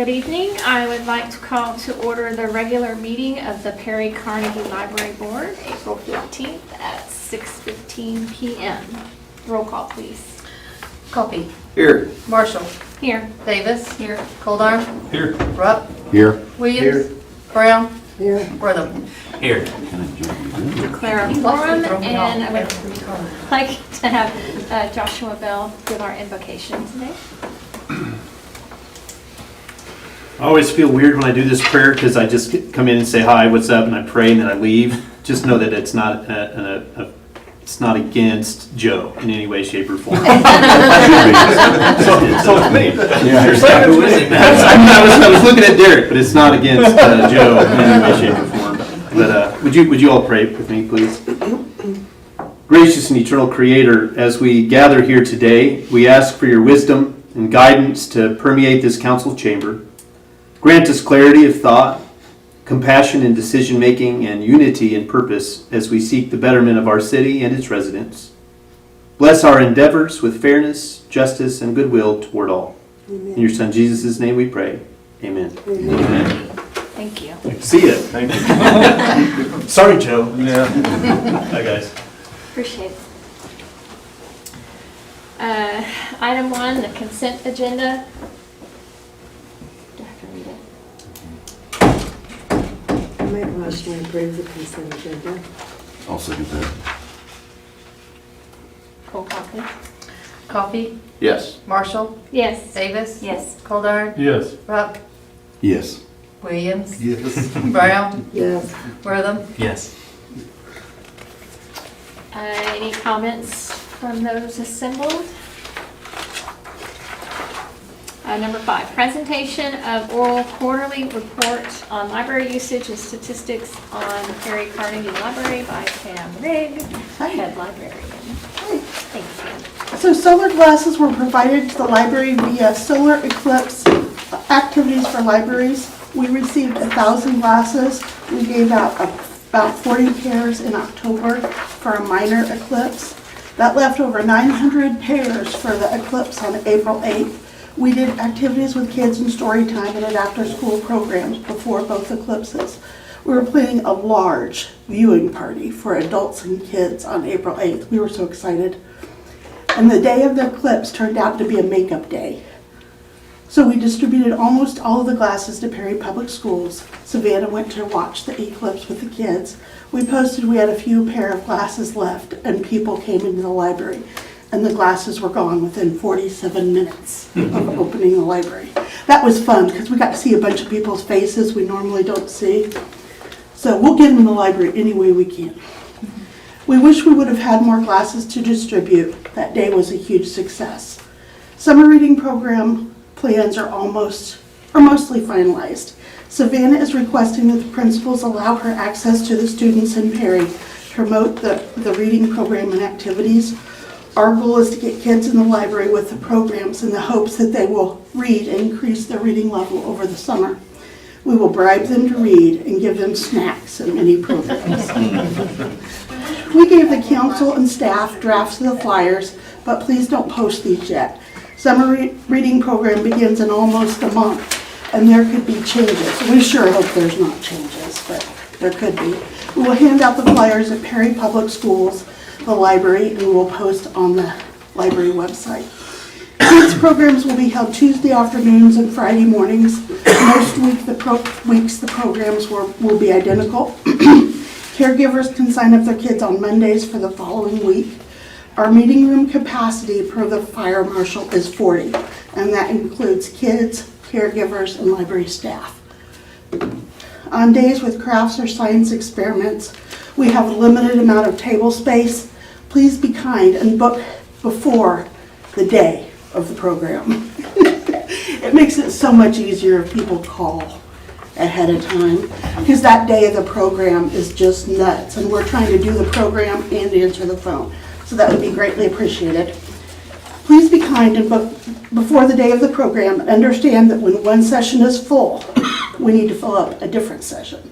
Good evening. I would like to call to order the regular meeting of the Perry Carnegie Library Board, April 15th at 6:15 p.m. Roll call, please. Coffee. Here. Marshall. Here. Davis. Here. Goldar. Here. Rupp. Here. Williams. Here. Brown. Here. Wortham. Here. Declare a quorum, and I would like to have Joshua Bell give our invocation today. I always feel weird when I do this prayer because I just come in and say hi, what's up, and I pray, and then I leave. Just know that it's not it's not against Joe in any way, shape, or form. So it's me. Yeah. Who is it? I was looking at Derek, but it's not against Joe in any way, shape, or form. But would you all pray with me, please? Gracious and eternal Creator, as we gather here today, we ask for your wisdom and guidance to permeate this council chamber. Grant us clarity of thought, compassion in decision-making, and unity in purpose as we seek the betterment of our city and its residents. Bless our endeavors with fairness, justice, and goodwill toward all. Amen. In your Son Jesus' name we pray. Amen. Amen. Thank you. See ya. Thank you. Sorry, Joe. Yeah. Bye, guys. Appreciate it. Item 1, the consent agenda. Do I have to read it? I make a motion to approve the consent agenda. I'll second that. Roll call, please. Coffee. Yes. Marshall. Yes. Davis. Yes. Goldar. Yes. Rupp. Yes. Williams. Yes. Brown. Yes. Wortham. Yes. Any comments from those assembled? Number 5, presentation of oral quarterly report on library usage and statistics on Perry Carnegie Library by Pam Rigg, head librarian. Thank you. So solar glasses were provided to the library via solar eclipse activities for libraries. We received 1,000 glasses. We gave out about 40 pairs in October for a minor eclipse. That left over 900 pairs for the eclipse on April 8th. We did activities with kids in story time and at after-school programs before both eclipses. We were planning a large viewing party for adults and kids on April 8th. We were so excited. And the day of the eclipse turned out to be a makeup day. So we distributed almost all of the glasses to Perry Public Schools. Savannah went to watch the eclipse with the kids. We posted we had a few pair of glasses left, and people came into the library. And the glasses were gone within 47 minutes of opening the library. That was fun because we got to see a bunch of people's faces we normally don't see. So we'll get them in the library any way we can. We wish we would have had more glasses to distribute. That day was a huge success. Summer reading program plans are mostly finalized. Savannah is requesting that the principals allow her access to the students in Perry to promote the reading program and activities. Our goal is to get kids in the library with the programs in the hopes that they will read and increase their reading level over the summer. We will bribe them to read and give them snacks and many programs. We gave the council and staff drafts of the flyers, but please don't post these yet. Summer reading program begins in almost a month, and there could be changes. We sure hope there's not changes, but there could be. We will hand out the flyers at Perry Public Schools, the library, and we will post on the library website. Kids programs will be held Tuesday afternoons and Friday mornings. Most weeks the programs will be identical. Caregivers can sign up their kids on Mondays for the following week. Our meeting room capacity per the fire marshal is 40, and that includes kids, caregivers, and library staff. On days with crafts or science experiments, we have a limited amount of table space. Please be kind and book before the day of the program. It makes it so much easier if people call ahead of time, because that day of the program is just nuts, and we're trying to do the program and answer the phone. So that would be greatly appreciated. Please be kind and book before the day of the program. Understand that when one session is full, we need to fill up a different session.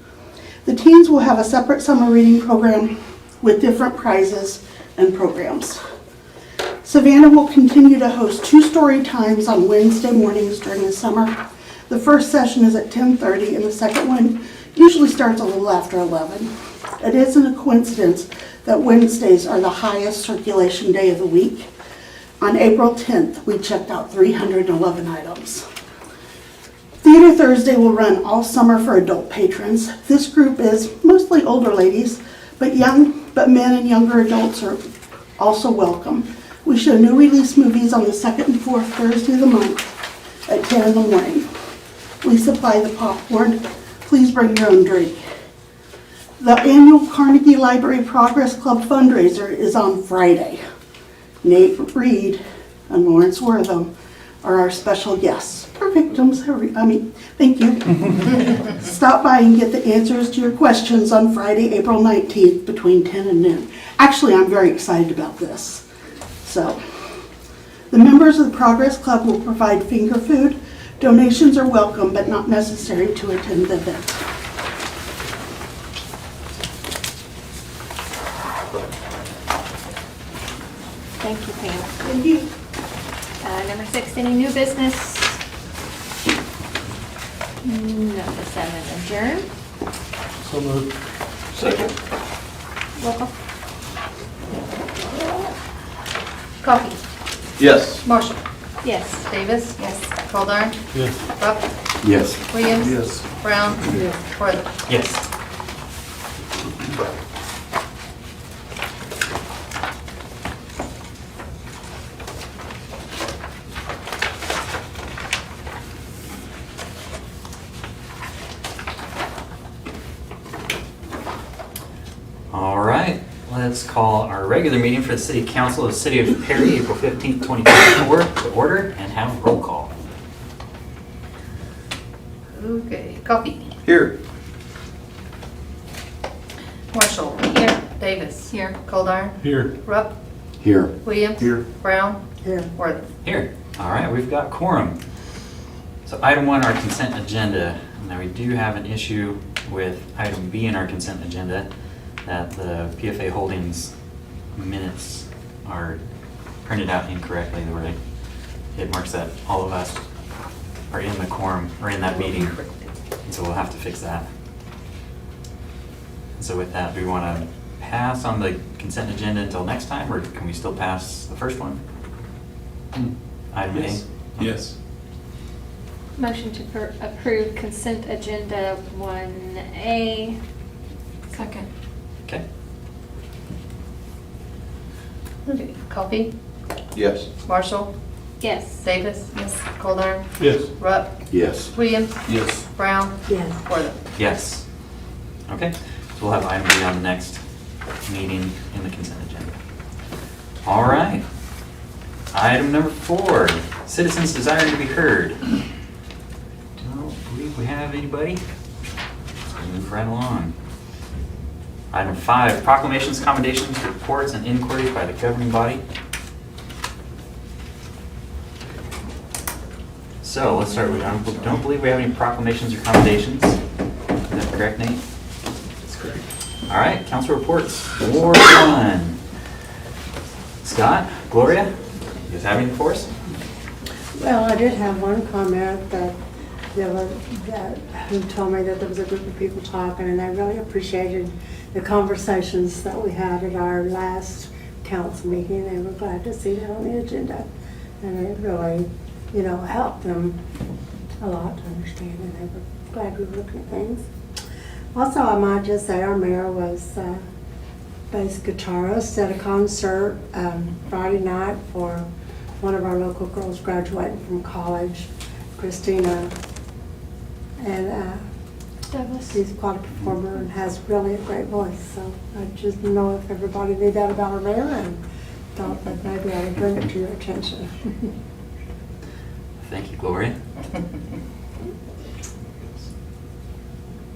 The teens will have a separate summer reading program with different prizes and programs. Savannah will continue to host 2 story times on Wednesday mornings during the summer. The first session is at 10:30 and the second one usually starts a little after 11. It isn't a coincidence that Wednesdays are the highest circulation day of the week. On April 10th, we checked out 311 items. Theater Thursday will run all summer for adult patrons. This group is mostly older ladies, but men and younger adults are also welcome. We show new release movies on the second and fourth Thursday of the month at 10 in the morning. We supply the popcorn. Please bring your own drink. The annual Carnegie Library Progress Club fundraiser is on Friday. Nate Reed and Lawrence Wortham are our special guests. Or victims, thank you. Stop by and get the answers to your questions on Friday, April 19th between 10 and noon. Actually, I'm very excited about this. So, the members of the Progress Club will provide finger food. Donations are welcome but not necessary to attend the event. Thank you, Pam. Thank you. Number 6, any new business? Number 7, adjourn. So moved. Second. Roll call. Coffee. Yes. Marshall. Yes. Davis. Yes. Goldar. Yes. Rupp. Yes. Williams. Yes. Brown. Wortham. Yes. All right, let's call our regular meeting for the City Council of the City of Perry, April 15th, 2024 to order and have a roll call. Okay. Coffee. Here. Marshall. Here. Davis. Here. Goldar. Here. Rupp. Here. Williams. Here. Brown. Here. Wortham. Here. All right, we've got quorum. So item 1, our consent agenda. Now we do have an issue with item B in our consent agenda, that the PFA Holdings minutes are printed out incorrectly, where it marks that all of us are in the quorum, or in that meeting. And so we'll have to fix that. And so with that, do we want to pass on the consent agenda until next time, or can we still pass the first one? Item A? Yes. Motion to approve consent agenda 1A. Second. Okay. Okay. Coffee. Yes. Marshall. Yes. Davis. Yes. Goldar. Yes. Rupp. Yes. Williams. Yes. Brown. Yes. Wortham. Yes. Okay, so we'll have item B on the next meeting in the consent agenda. All right. Item number 4, citizens desiring to be heard. Don't believe we have anybody. Let's move right along. Item 5, proclamations, commendations, reports, and inquiries by the governing body. So let's start with, I don't believe we have any proclamations or commendations. Is that correct, Nate? That's correct. All right, council reports. Ward 1. Scott, Gloria, you guys have anything for us? Well, I did have one comment that who told me that there was a group of people talking, and I really appreciated the conversations that we had at our last council meeting. They were glad to see that on the agenda, and it really, helped them a lot to understand, and they were glad we were looking at things. Also, I might just say our mayor was bass guitarist at a concert Friday night for one of our local girls graduating from college, Christina, and Douglas. she's quite a performer and has really a great voice. So I just know if everybody knew that about our mayor, and thought that maybe I would bring it to your attention. Thank you, Gloria.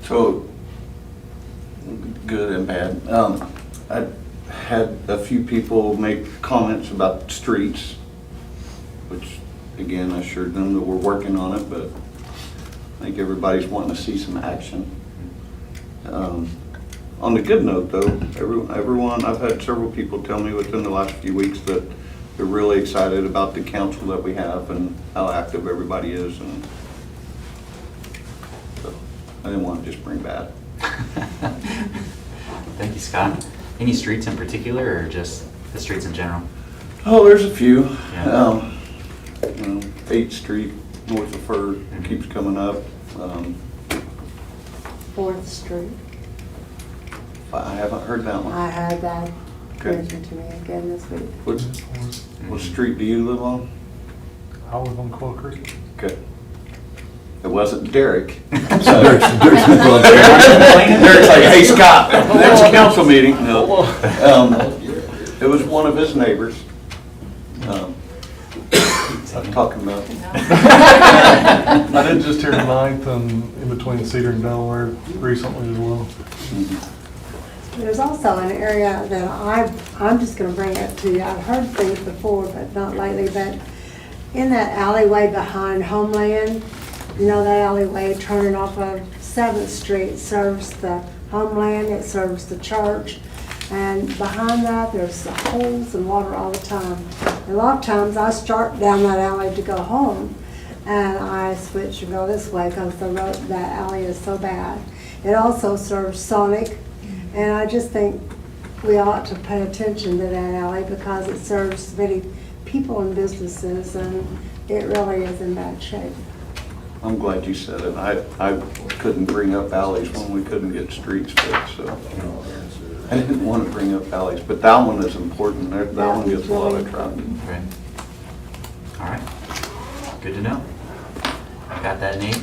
So, good and bad. I had a few people make comments about streets, which, again, I assured them that we're working on it, but I think everybody's wanting to see some action. On the good note, though, everyone, I've had several people tell me within the last few weeks that they're really excited about the council that we have and how active everybody is, and I didn't want to just bring bad. Thank you, Scott. Any streets in particular, or just the streets in general? Oh, there's a few. Yeah. 8th Street, north of Fur, keeps coming up. 4th Street. I haven't heard that one. I had that Okay. mentioned to me again this week. What street do you live on? I live on Quail Creek. Okay. It wasn't Derek. Dirk's Derek's like, hey, Scott, next council meeting. No. It was one of his neighbors. I'm talking about. I did just hear 9th and in between Cedar and Delaware recently as well. There's also an area that I'm just gonna bring up to you. I've heard things before, but not lately, but in that alleyway behind Homeland, you know, that alleyway turning off of 7th Street serves the Homeland, it serves the church. And behind that, there's holes and water all the time. A lot of times I start down that alley to go home and I switch and go this way because the road, that alley is so bad. It also serves Sonic, and I just think we ought to pay attention to that alley because it serves many people and businesses, and it really is in bad shape. I'm glad you said it. I couldn't bring up alleys when we couldn't get streets fixed, so. I didn't want to bring up alleys, but that one is important. That one gets a lot of traffic. Okay. All right. Good to know. Got that, Nate?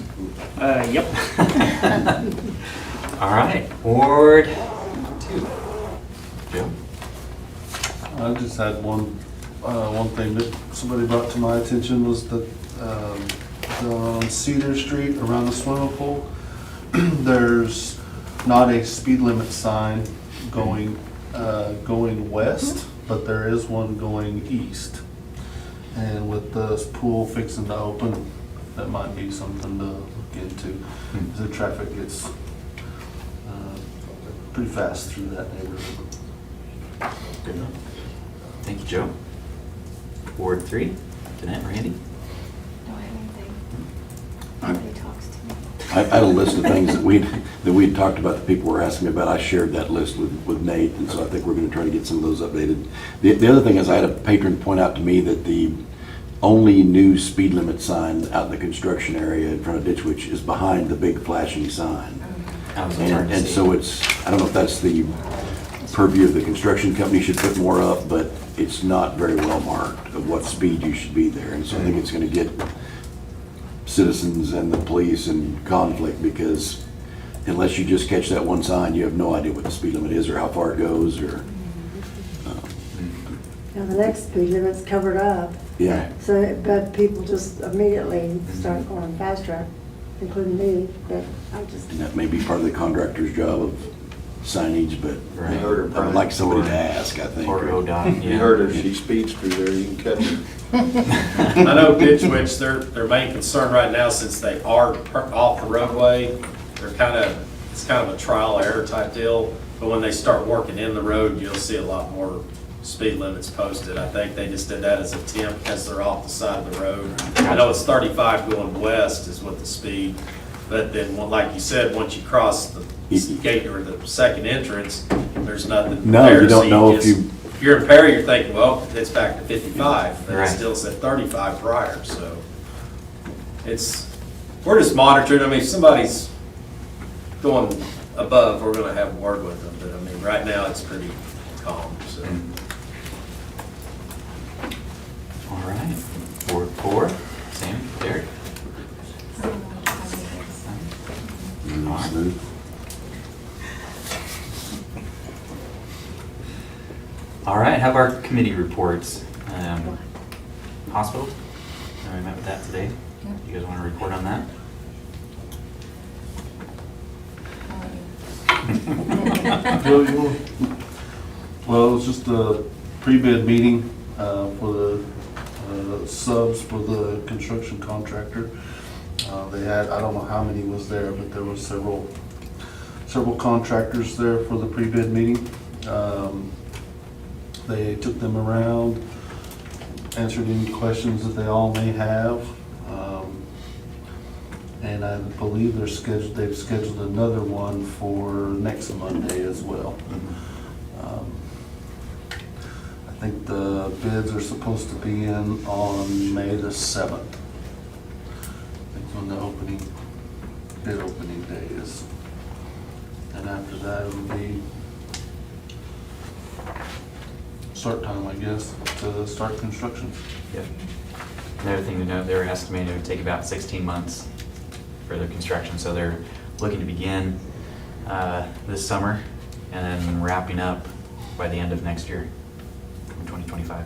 Yep. All right. Ward 2. Joe? I just had one thing that somebody brought to my attention was that on Cedar Street around the swimming pool, there's not a speed limit sign going west, but there is one going east. And with the pool fixing to open, that might be something to look into. The traffic gets pretty fast through that neighborhood. Good enough. Thank you, Joe. Ward 3. Danette, Randy? Don't have anything. Nobody talks to me. I had a list of things that we'd talked about, that people were asking me about. I shared that list with Nate, and so I think we're gonna try to get some of those updated. The other thing is, I had a patron point out to me that the only new speed limit sign out in the construction area in front of Ditch Witch is behind the big flashing sign. I was trying to And see. so it's, I don't know if that's the purview of the construction company, should put more up, but it's not very well marked of what speed you should be there. And so I think it's gonna get citizens and the police in conflict, because unless you just catch that one sign, you have no idea what the speed limit is or how far it goes, or, Now, the next speed limit's covered up, yeah. so, but people just immediately start going faster, including me, but I just, And that may be part of the contractor's job of signage, but Right. I would like somebody to ask, I think. Or ODOT, You yeah. heard her, she speeds through there, you can catch her. I know Ditch Witch, their main concern right now, since they are off the roadway, it's kind of a trial error type deal. But when they start working in the road, you'll see a lot more speed limits posted. I think they just did that as a temp because they're off the side of the road. I know it's 35 going west is what the speed, but then, like you said, once you cross the gate or the second entrance, there's nothing No, there. you So don't know if just- you, If you're in Perry, you're thinking, well, it's back to 55, but Right. it still said 35 prior, so we're just monitoring. I mean, if somebody's going above, we're gonna have a word with them, but I mean, right now, it's pretty calm, so. All right. Ward 4. Sam, Derek? smooth. All right, how about our committee reports? Hospitals? We met with that today. You guys want to report on that? Well, it was just a pre-bid meeting for the subs for the construction contractor. They had, I don't know how many was there, but there was several contractors there for the pre-bid meeting. They took them around, answered any questions that they all may have. And I believe they've scheduled another one for next Monday as well. I think the bids are supposed to be in on May the 7th. I think when the bid opening day is. And after that, it'll be start time, I guess, to start construction. Yep. Another thing to note, they were estimating it would take about 16 months for their construction, so they're looking to begin this summer and then wrapping up by the end of next year, 2025.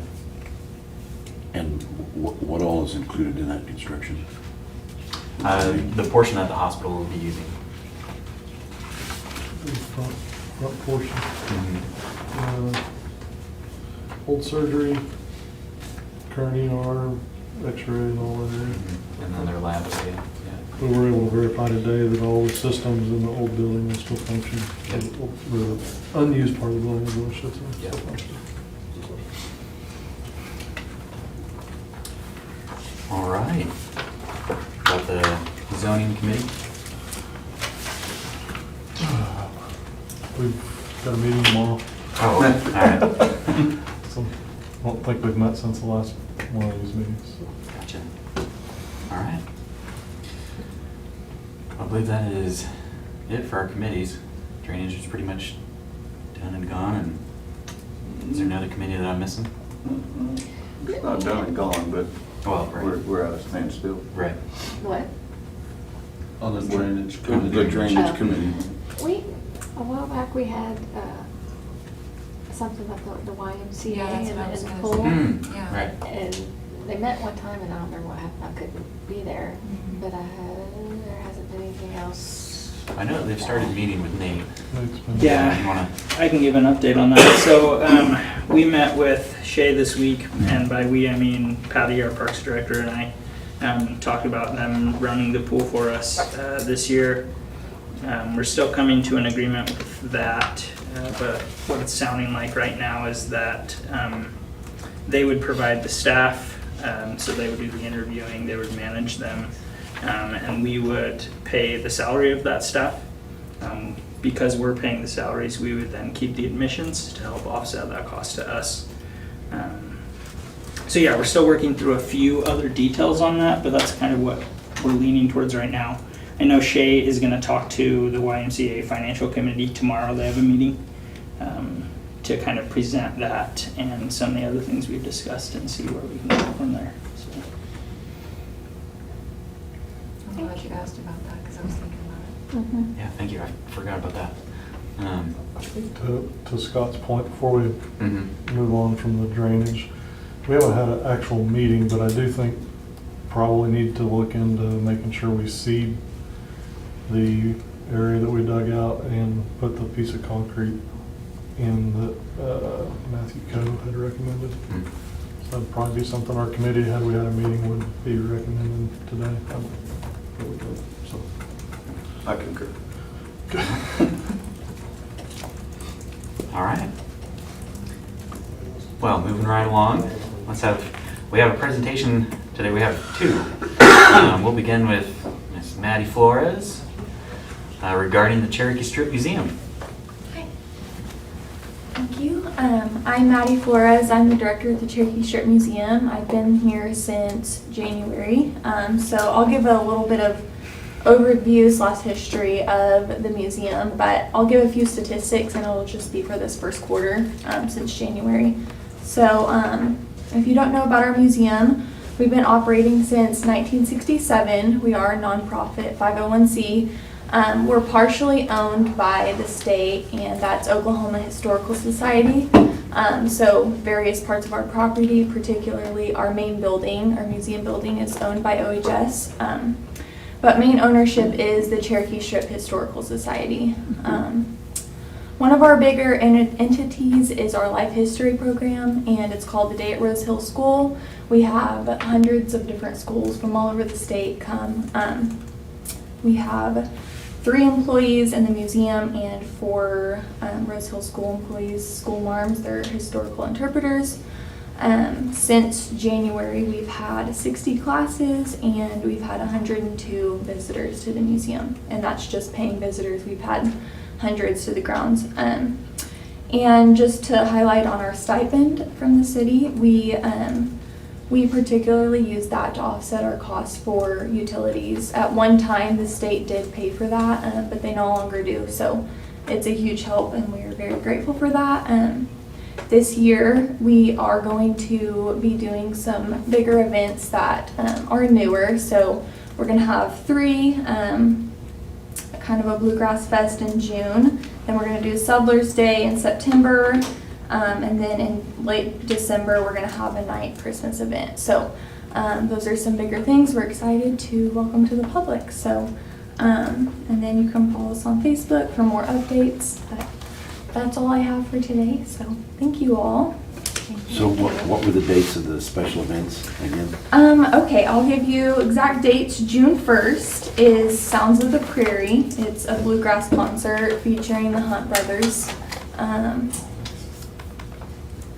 And what all is included in that construction? The portion that the hospital will be using. Front portion. Old surgery, current ER, x-ray and all that area. And then their lab area, yeah. We were able to verify today that all the systems in the old building will still function. Yep. The unused part of the building is what should Yep. still function. All right. About the zoning committee? We've got a meeting tomorrow. Oh, all right. So I don't think we've met since the last one of these meetings. So. Gotcha. All right. I believe that is it for our committees. Drainage is pretty much done and gone, and is there another committee that I'm missing? It's not done and gone, but Well, right. we're at a standstill. Right. What? On the drainage The committee. drainage committee. A while back, we had something about the YMCA Yeah, that's and what I was the gonna pool. say. Hmm, right. And they met one time, and I don't remember what happened, I couldn't be there, but there hasn't been anything else. I know they've started meeting with Nate. It's been- Yeah. You wanna? I can give an update on that. So we met with Shay this week, and by we I mean Patty, our Parks Director, and I talked about them running the pool for us this year. We're still coming to an agreement with that, but what it's sounding like right now is that they would provide the staff, so they would do the interviewing, they would manage them, and we would pay the salary of that staff. Because we're paying the salaries, we would then keep the admissions to help offset that cost to us. So yeah, we're still working through a few other details on that, but that's kind of what we're leaning towards right now. I know Shay is gonna talk to the YMCA Financial Committee tomorrow. They have a meeting to kind of present that and some of the other things we've discussed and see where we can go from there. So. I'm glad you asked about that, because I was thinking about it. Yeah, thank you. I forgot about that. To Scott's point, before we Mhm. move on from the drainage, we haven't had an actual meeting, but I do think probably need to look into making sure we seed the area that we dug out and put the piece of concrete in that Matthew Coe had recommended. Mm. So that'd probably be something our committee, had we had a meeting, would be recommending today. So. I concur. All right. Well, moving right along, we have a presentation today. We have two. We'll begin with Ms. Maddie Flores regarding the Cherokee Strip Museum. Hi. Thank you. I'm Maddie Flores. I'm the director of the Cherokee Strip Museum. I've been here since January. So I'll give a little bit of overview / history of the museum, but I'll give a few statistics and it'll just be for this first quarter since January. So if you don't know about our museum, we've been operating since 1967. We are a nonprofit 501c. We're partially owned by the state, and that's Oklahoma Historical Society. So various parts of our property, particularly our main building, our museum building, is owned by OHS. But main ownership is the Cherokee Strip Historical Society. One of our bigger entities is our life history program, and it's called the Day at Rose Hill School. We have hundreds of different schools from all over the state come. We have 3 employees in the museum and 4 Rose Hill School employees, school marms. They're historical interpreters. Since January, we've had 60 classes and we've had 102 visitors to the museum. And that's just paying visitors. We've had hundreds to the grounds. And just to highlight on our stipend from the city, we particularly use that to offset our costs for utilities. At one time, the state did pay for that, but they no longer do. So it's a huge help and we are very grateful for that. This year, we are going to be doing some bigger events that are newer. So we're going to have 3, kind of a bluegrass fest in June. Then we're going to do Settlers Day in September. And then in late December, we're going to have a night Christmas event. So those are some bigger things we're excited to welcome to the public. So, and then you can follow us on Facebook for more updates. But that's all I have for today. So thank you all. So what were the dates of the special events again? Okay, I'll give you exact dates. June 1st is Sounds of the Prairie. It's a bluegrass concert featuring the Hunt Brothers. And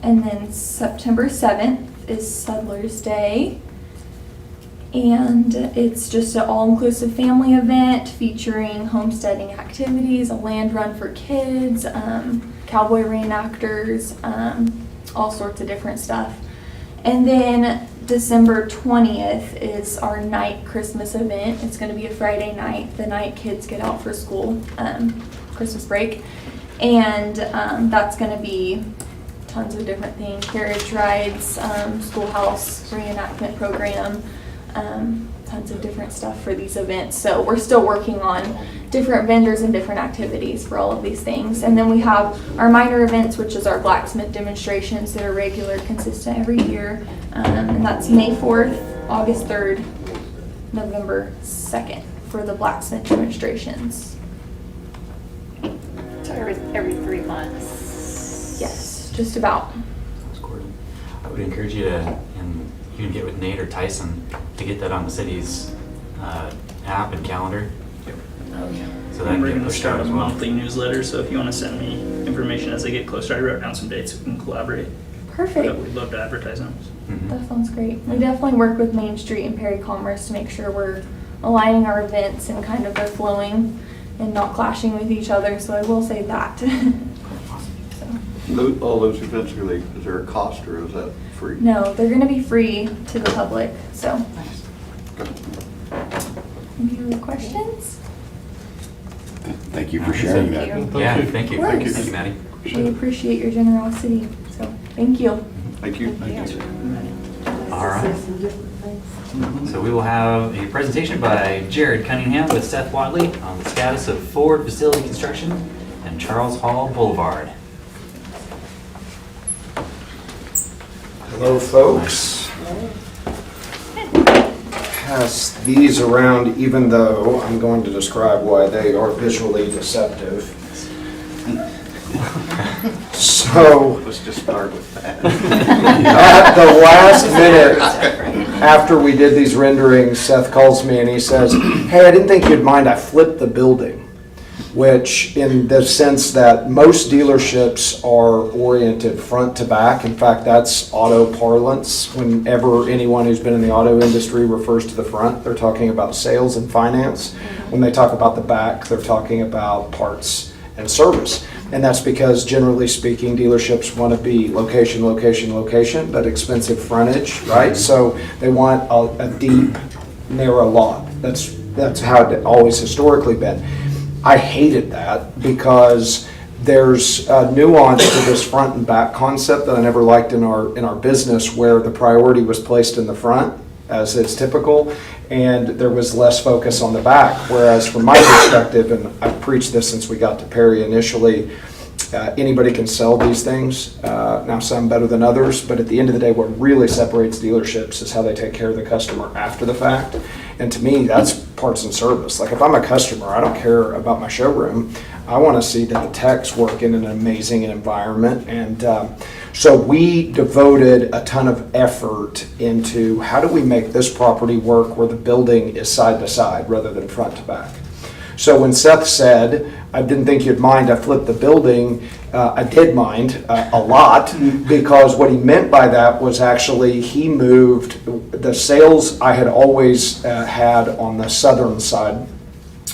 then September 7th is Settlers Day. And it's just an all-inclusive family event featuring homesteading activities, a land run for kids, cowboy reenactors, all sorts of different stuff. And then December 20th is our night Christmas event. It's going to be a Friday night, the night kids get out for school, Christmas break. And that's going to be tons of different things, carriage rides, schoolhouse reenactment program, tons of different stuff for these events. So we're still working on different vendors and different activities for all of these things. And then we have our minor events, which is our blacksmith demonstrations that are regular, consistent every year. And that's May 4th, August 3rd, November 2nd for the blacksmith demonstrations. So every 3 months. Yes, just about. Sounds cool. I would encourage you to, and you can get with Nate or Tyson to get that on the city's app and calendar. Oh, yeah. So that And we're can going get to pushed start out a as well. monthly newsletter, so if you want to send me information as they get closer, I wrote down some dates we can collaborate. Perfect. But we'd love to advertise them. Mhm. That sounds great. We definitely work with Main Street and Perry Commerce to make sure we're aligning our events and kind of they're flowing and not clashing with each other, so I will say that. So, All those events, really, is there a cost or is that free? no, they're going to be free to the public, so. Any other questions? Thank you for sharing that. Thank you. Yeah, thank you. Of Thank you, course. Maddie. We appreciate your generosity, so thank you. Thank you. All right. So we will have a presentation by Jared Cunningham with Seth Wadley on the status of Ford facility construction and Charles Hall Boulevard. Hello, folks. Pass these around, even though I'm going to describe why they are visually deceptive. So, Let's just start with that. at the last minute, after we did these renderings, Seth calls me and he says, "Hey, I didn't think you'd mind, I flipped the building." Which, in the sense that most dealerships are oriented front to back. In fact, that's auto parlance. Whenever anyone who's been in the auto industry refers to the front, they're talking about sales and finance. When they talk about the back, they're talking about parts and service. And that's because, generally speaking, dealerships want to be location, location, location, but expensive frontage, right? So they want a deep, narrow lot. That's how it always historically been. I hated that because there's a nuance to this front and back concept that I never liked in our business, where the priority was placed in the front, as is typical, and there was less focus on the back. Whereas from my perspective, and I've preached this since we got to Perry initially, anybody can sell these things. Now some better than others, but at the end of the day, what really separates dealerships is how they take care of the customer after the fact. And to me, that's parts and service. Like if I'm a customer, I don't care about my showroom. I want to see that the techs work in an amazing environment. And so we devoted a ton of effort into how do we make this property work where the building is side to side rather than front to back. So when Seth said, I didn't think you'd mind, I flipped the building, I did mind a lot, because what he meant by that was actually he moved the sales I had always had on the southern side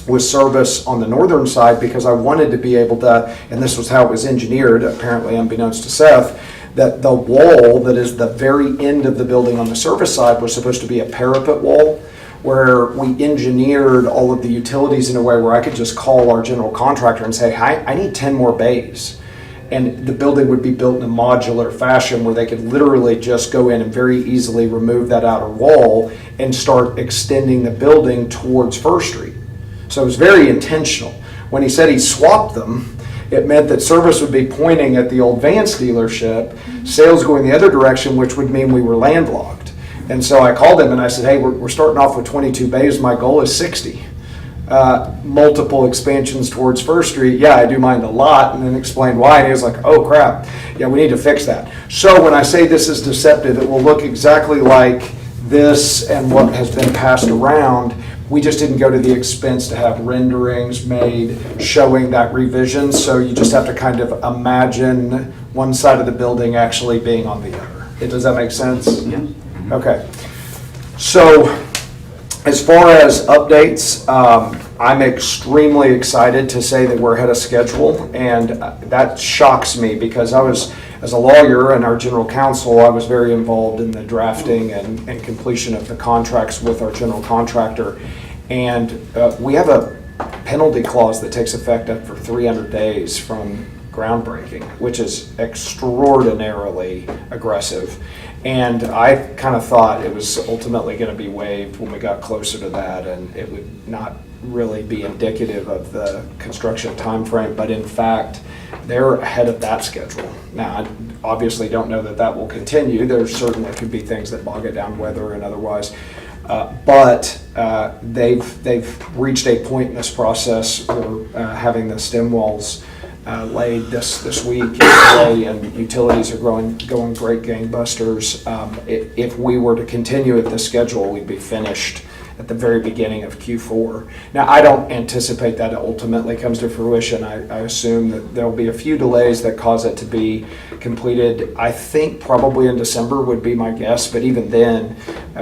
with service on the northern side, because I wanted to be able to, and this was how it was engineered, apparently unbeknownst to Seth, that the wall that is the very end of the building on the service side was supposed to be a parapet wall, where we engineered all of the utilities in a way where I could just call our general contractor and say, hi, I need 10 more bays. And the building would be built in a modular fashion where they could literally just go in and very easily remove that outer wall and start extending the building towards First Street. So it was very intentional. When he said he swapped them, it meant that service would be pointing at the old Vance dealership, sales going the other direction, which would mean we were landlocked. And so I called him and I said, hey, we're starting off with 22 bays. My goal is 60. Multiple expansions towards First Street. Yeah, I do mind a lot. And then explained why. And he was like, oh, crap. Yeah, we need to fix that. So when I say this is deceptive, it will look exactly like this and what has been passed around. We just didn't go to the expense to have renderings made showing that revision. So you just have to kind of imagine one side of the building actually being on the other. Does that make sense? Yeah. Okay. So as far as updates, I'm extremely excited to say that we're ahead of schedule, and that shocks me because as a lawyer and our general counsel, I was very involved in the drafting and completion of the contracts with our general contractor. And we have a penalty clause that takes effect after 300 days from groundbreaking, which is extraordinarily aggressive. And I kind of thought it was ultimately going to be waived when we got closer to that, and it would not really be indicative of the construction timeframe, but in fact, they're ahead of that schedule. Now, I obviously don't know that that will continue. There certainly could be things that bog it down, weather and otherwise. But they've reached a point in this process where having the stem walls laid this week and today, and utilities are going great gangbusters. If we were to continue at this schedule, we'd be finished at the very beginning of Q4. Now, I don't anticipate that ultimately comes to fruition. I assume that there'll be a few delays that cause it to be completed. I think probably in December would be my guess, but even then,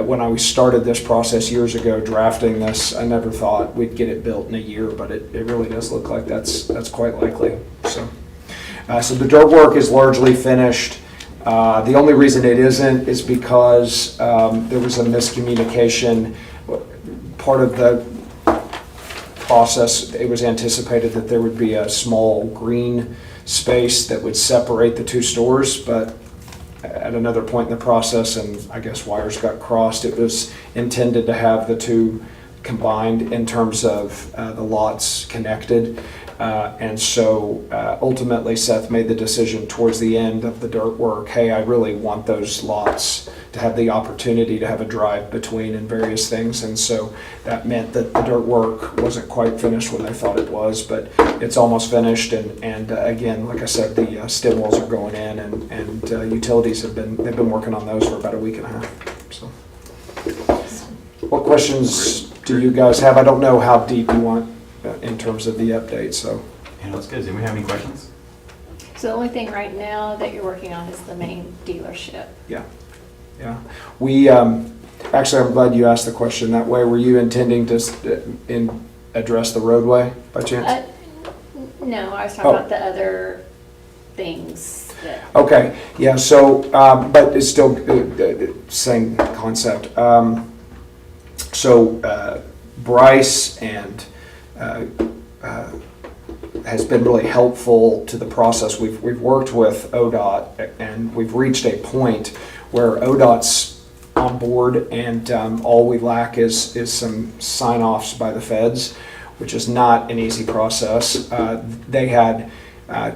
when I started this process years ago, drafting this, I never thought we'd get it built in a year, but it really does look like that's quite likely. So the dirt work is largely finished. The only reason it isn't is because there was a miscommunication. Part of the process, it was anticipated that there would be a small green space that would separate the two stores, but at another point in the process, and I guess wires got crossed, it was intended to have the two combined in terms of the lots connected. And so ultimately Seth made the decision towards the end of the dirt work, hey, I really want those lots to have the opportunity to have a drive between and various things. And so that meant that the dirt work wasn't quite finished when they thought it was, but it's almost finished. And again, like I said, the stem walls are going in, and utilities they've been working on those for about a week and a half. So what questions do you guys have? I don't know how deep you want in terms of the update, so. Yeah, that's good. Does anybody have any questions? So the only thing right now that you're working on is the main dealership. Yeah. We, actually, I'm glad you asked the question that way. Were you intending to address the roadway by chance? No, I was talking about the other things that. Okay, yeah, so, but it's still same concept. So Bryce and has been really helpful to the process. We've worked with ODOT, and we've reached a point where ODOT's on board, and all we lack is some sign-offs by the feds, which is not an easy process. They had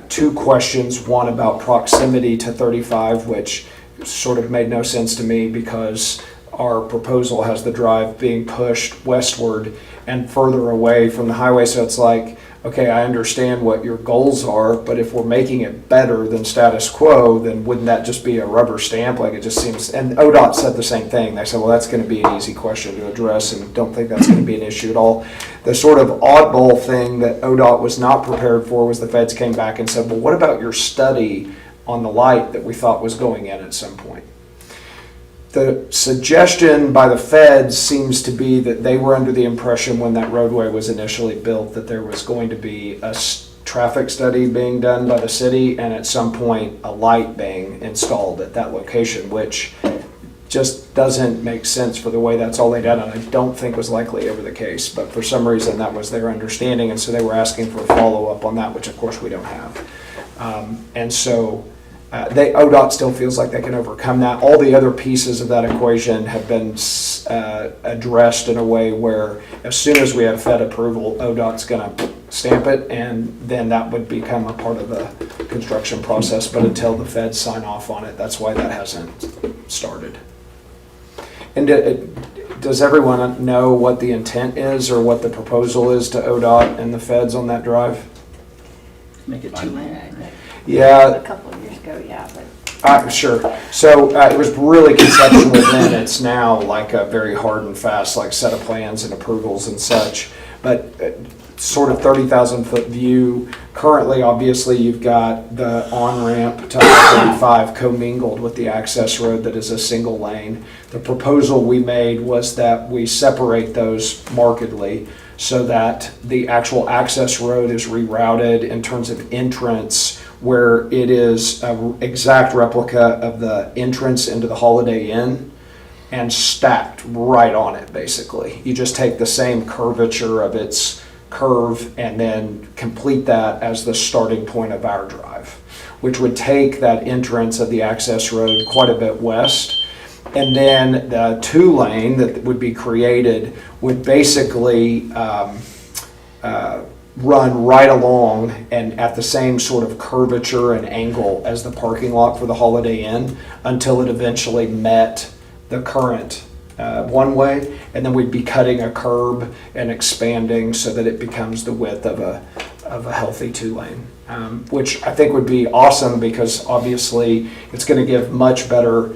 two questions, one about proximity to 35, which sort of made no sense to me because our proposal has the drive being pushed westward and further away from the highway. So it's like, okay, I understand what your goals are, but if we're making it better than status quo, then wouldn't that just be a rubber stamp? Like, it just seems, and ODOT said the same thing. They said, well, that's going to be an easy question to address and don't think that's going to be an issue at all. The sort of oddball thing that ODOT was not prepared for was the feds came back and said, well, what about your study on the light that we thought was going in at some point? The suggestion by the feds seems to be that they were under the impression when that roadway was initially built that there was going to be a traffic study being done by the city and at some point a light being installed at that location, which just doesn't make sense for the way that's all laid out, and I don't think was likely ever the case, but for some reason that was their understanding, and so they were asking for a follow-up on that, which of course we don't have. And so ODOT still feels like they can overcome that. All the other pieces of that equation have been addressed in a way where as soon as we have Fed approval, ODOT's going to stamp it, and then that would become a part of the construction process. But until the Feds sign off on it, that's why that hasn't started. And does everyone know what the intent is or what the proposal is to ODOT and the Feds on that drive? Make it 2 lane. Yeah. A couple of years ago, yeah, but. Sure. So it was really conceptual then. It's now like a very hard and fast like set of plans and approvals and such. But sort of 30,000-foot view. Currently, obviously, you've got the on-ramp to I-35 commingled with the access road that is a single lane. The proposal we made was that we separate those markedly so that the actual access road is rerouted in terms of entrance, where it is an exact replica of the entrance into the Holiday Inn and stacked right on it, basically. You just take the same curvature of its curve and then complete that as the starting point of our drive, which would take that entrance of the access road quite a bit west. And then the 2-lane that would be created would basically run right along and at the same sort of curvature and angle as the parking lot for the Holiday Inn until it eventually met the current one-way, and then we'd be cutting a curb and expanding so that it becomes the width of a healthy 2-lane, which I think would be awesome because obviously it's going to give much better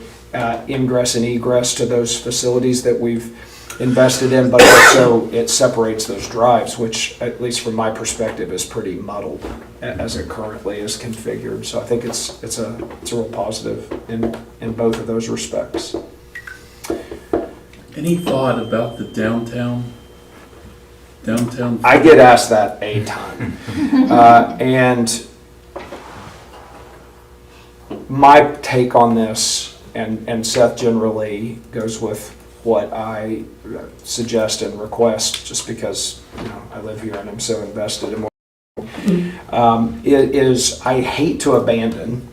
ingress and egress to those facilities that we've invested in, but also it separates those drives, which at least from my perspective is pretty muddled as it currently is configured. So I think it's a real positive in both of those respects. Any thought about the downtown? I get asked that a ton. And my take on this, and Seth generally goes with what I suggest and request, just because I live here and I'm so invested in what it is. I hate to abandon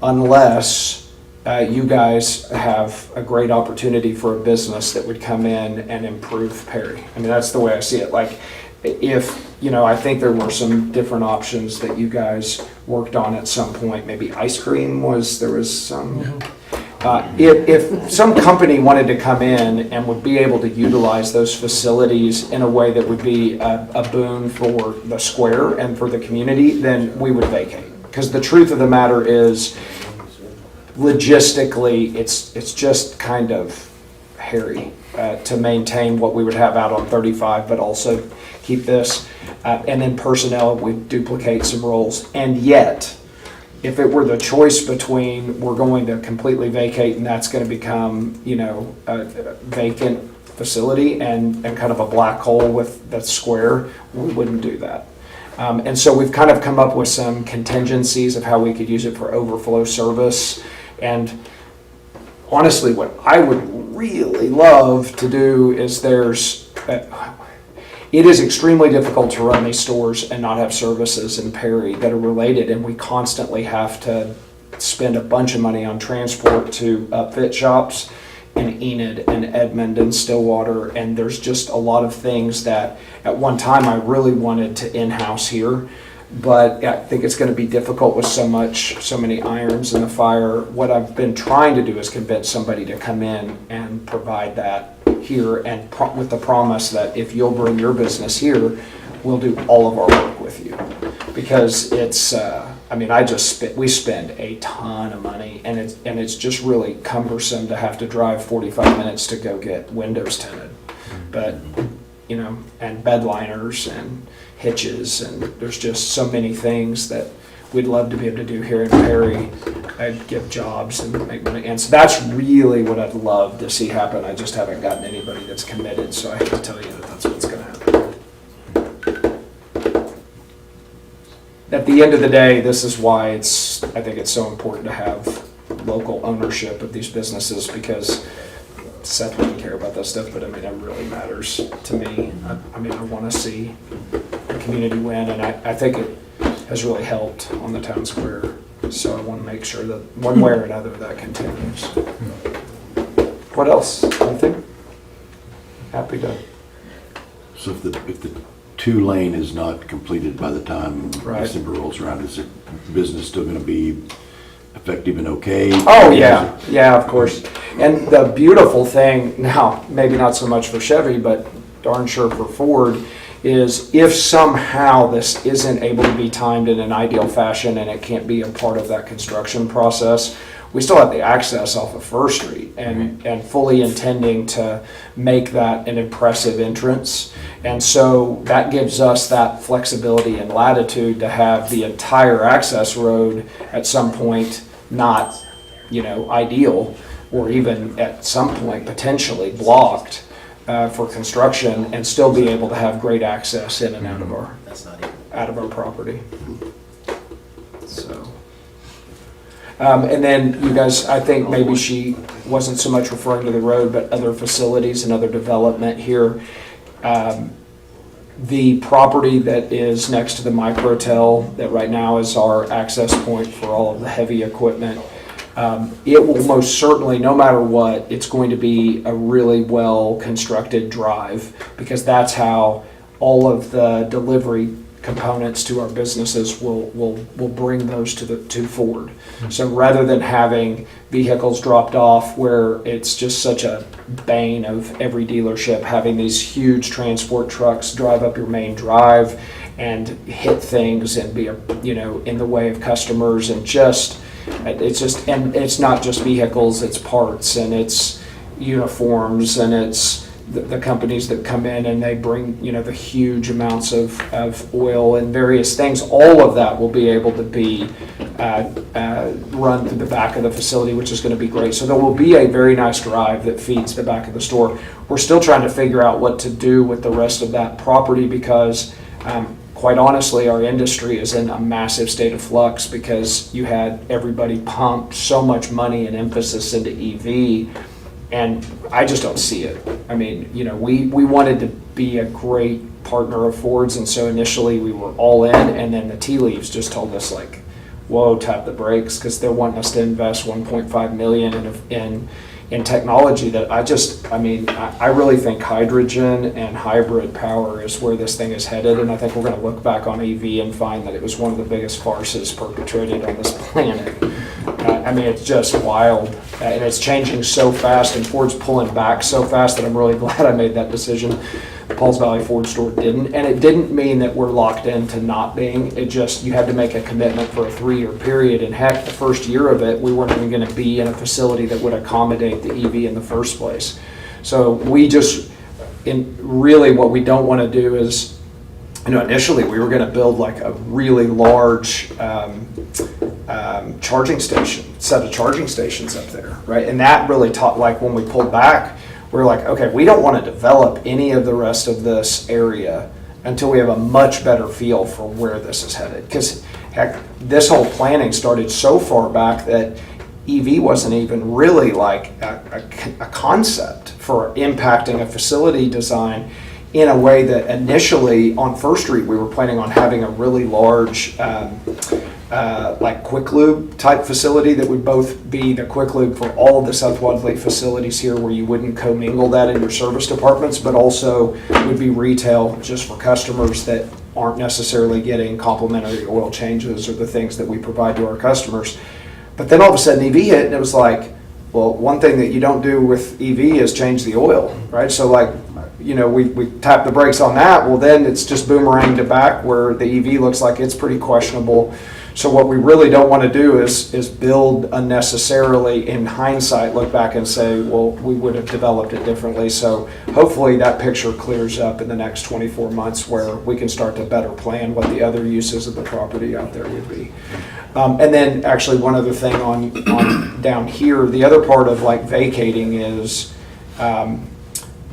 unless you guys have a great opportunity for a business that would come in and improve Perry. I mean, that's the way I see it. Like, if, I think there were some different options that you guys worked on at some point. Maybe ice cream there was some. If some company wanted to come in and would be able to utilize those facilities in a way that would be a boon for the square and for the community, then we would vacate. Because the truth of the matter is, logistically, it's just kind of hairy to maintain what we would have out on 35, but also keep this. And then personnel would duplicate some roles. And yet, if it were the choice between we're going to completely vacate and that's going to become, a vacant facility and kind of a black hole with that square, we wouldn't do that. And so we've kind of come up with some contingencies of how we could use it for overflow service. And honestly, what I would really love to do is it is extremely difficult to run these stores and not have services in Perry that are related, and we constantly have to spend a bunch of money on transport to upfit shops in Enid and Edmond and Stillwater, and there's just a lot of things that at one time I really wanted to in-house here, but I think it's going to be difficult with so many irons in the fire. What I've been trying to do is convince somebody to come in and provide that here, and with the promise that if you'll bring your business here, we'll do all of our work with you. Because it's, I mean, we spend a ton of money, and it's just really cumbersome to have to drive 45 minutes to go get windows tinted. But, you know, and bed liners and hitches, and there's just so many things that we'd love to be able to do here in Perry. I'd give jobs and make money. And so that's really what I'd love to see happen. I just haven't gotten anybody that's committed, so I hate to tell you that that's what's gonna happen. At the end of the day, this is why I think it's so important to have local ownership of these businesses, because Seth wouldn't care about that stuff, but I mean, it really matters to me. I mean, I want to see the community win, and I think it has really helped on the town square. So I want to make sure that one way or another that continues. What else? Anything? Happy to. So if the 2-lane is not completed by the time Right. December rolls around, is the business still going to be effective and okay? Oh, yeah. Yeah, of course. And the beautiful thing, now, maybe not so much for Chevy, but darn sure for Ford, is if somehow this isn't able to be timed in an ideal fashion and it can't be a part of that construction process, we still have the access off of First Street, and fully intending to make that an impressive entrance. And so that gives us that flexibility and latitude to have the entire access road at some point not, you know, ideal, or even at some point potentially blocked for construction, and still be able to have great access in and out of our property. So. And then you guys, I think maybe she wasn't so much referring to the road, but other facilities and other development here. The property that is next to the Microtel, that right now is our access point for all of the heavy equipment, it will most certainly, no matter what, it's going to be a really well constructed drive, because that's how all of the delivery components to our businesses will bring those to Ford. So rather than having vehicles dropped off where it's just such a bane of every dealership, having these huge transport trucks drive up your main drive and hit things and be, you know, in the way of customers, and and it's not just vehicles, it's parts and it's uniforms, and it's the companies that come in and they bring, you know, the huge amounts of oil and various things. All of that will be able to be run through the back of the facility, which is going to be great. So there will be a very nice drive that feeds the back of the store. We're still trying to figure out what to do with the rest of that property, because quite honestly, our industry is in a massive state of flux, because you had everybody pump so much money and emphasis into EV, and I just don't see it. I mean, you know, we wanted to be a great partner of Ford's, and so initially we were all in, and then the tea leaves just told us, like, whoa, tap the brakes, because they're wanting us to invest $1.5 million in technology that I really think hydrogen and hybrid power is where this thing is headed, and I think we're going to look back on EV and find that it was one of the biggest farces perpetrated on this planet. I mean, it's just wild, and it's changing so fast, and Ford's pulling back so fast that I'm really glad I made that decision. The Pauls Valley Ford store didn't, and it didn't mean that we're locked into not being. It just, you had to make a commitment for a 3-year period, and heck, the first year of it, we weren't even going to be in a facility that would accommodate the EV in the first place. So we just, really what we don't want to do is, you know, initially we were going to build like a really large charging station, set of charging stations up there, right? And that really taught, like when we pulled back, we were like, okay, we don't want to develop any of the rest of this area until we have a much better feel for where this is headed. Because heck, this whole planning started so far back that EV wasn't even really like a concept for impacting a facility design in a way that initially on First Street we were planning on having a really large like quick lube type facility that would both be the quick lube for all of the South Wadley facilities here, where you wouldn't commingle that in your service departments, but also would be retail just for customers that aren't necessarily getting complimentary oil changes or the things that we provide to our customers. But then all of a sudden EV hit, and it was like, well, one thing that you don't do with EV is change the oil, right? So like, we tap the brakes on that, well, then it's just boomeranged it back where the EV looks like it's pretty questionable. So what we really don't want to do is build unnecessarily, in hindsight, look back and say, well, we would have developed it differently. So hopefully that picture clears up in the next 24 months where we can start to better plan what the other uses of the property out there would be. And then actually one other thing on down here, the other part of like vacating is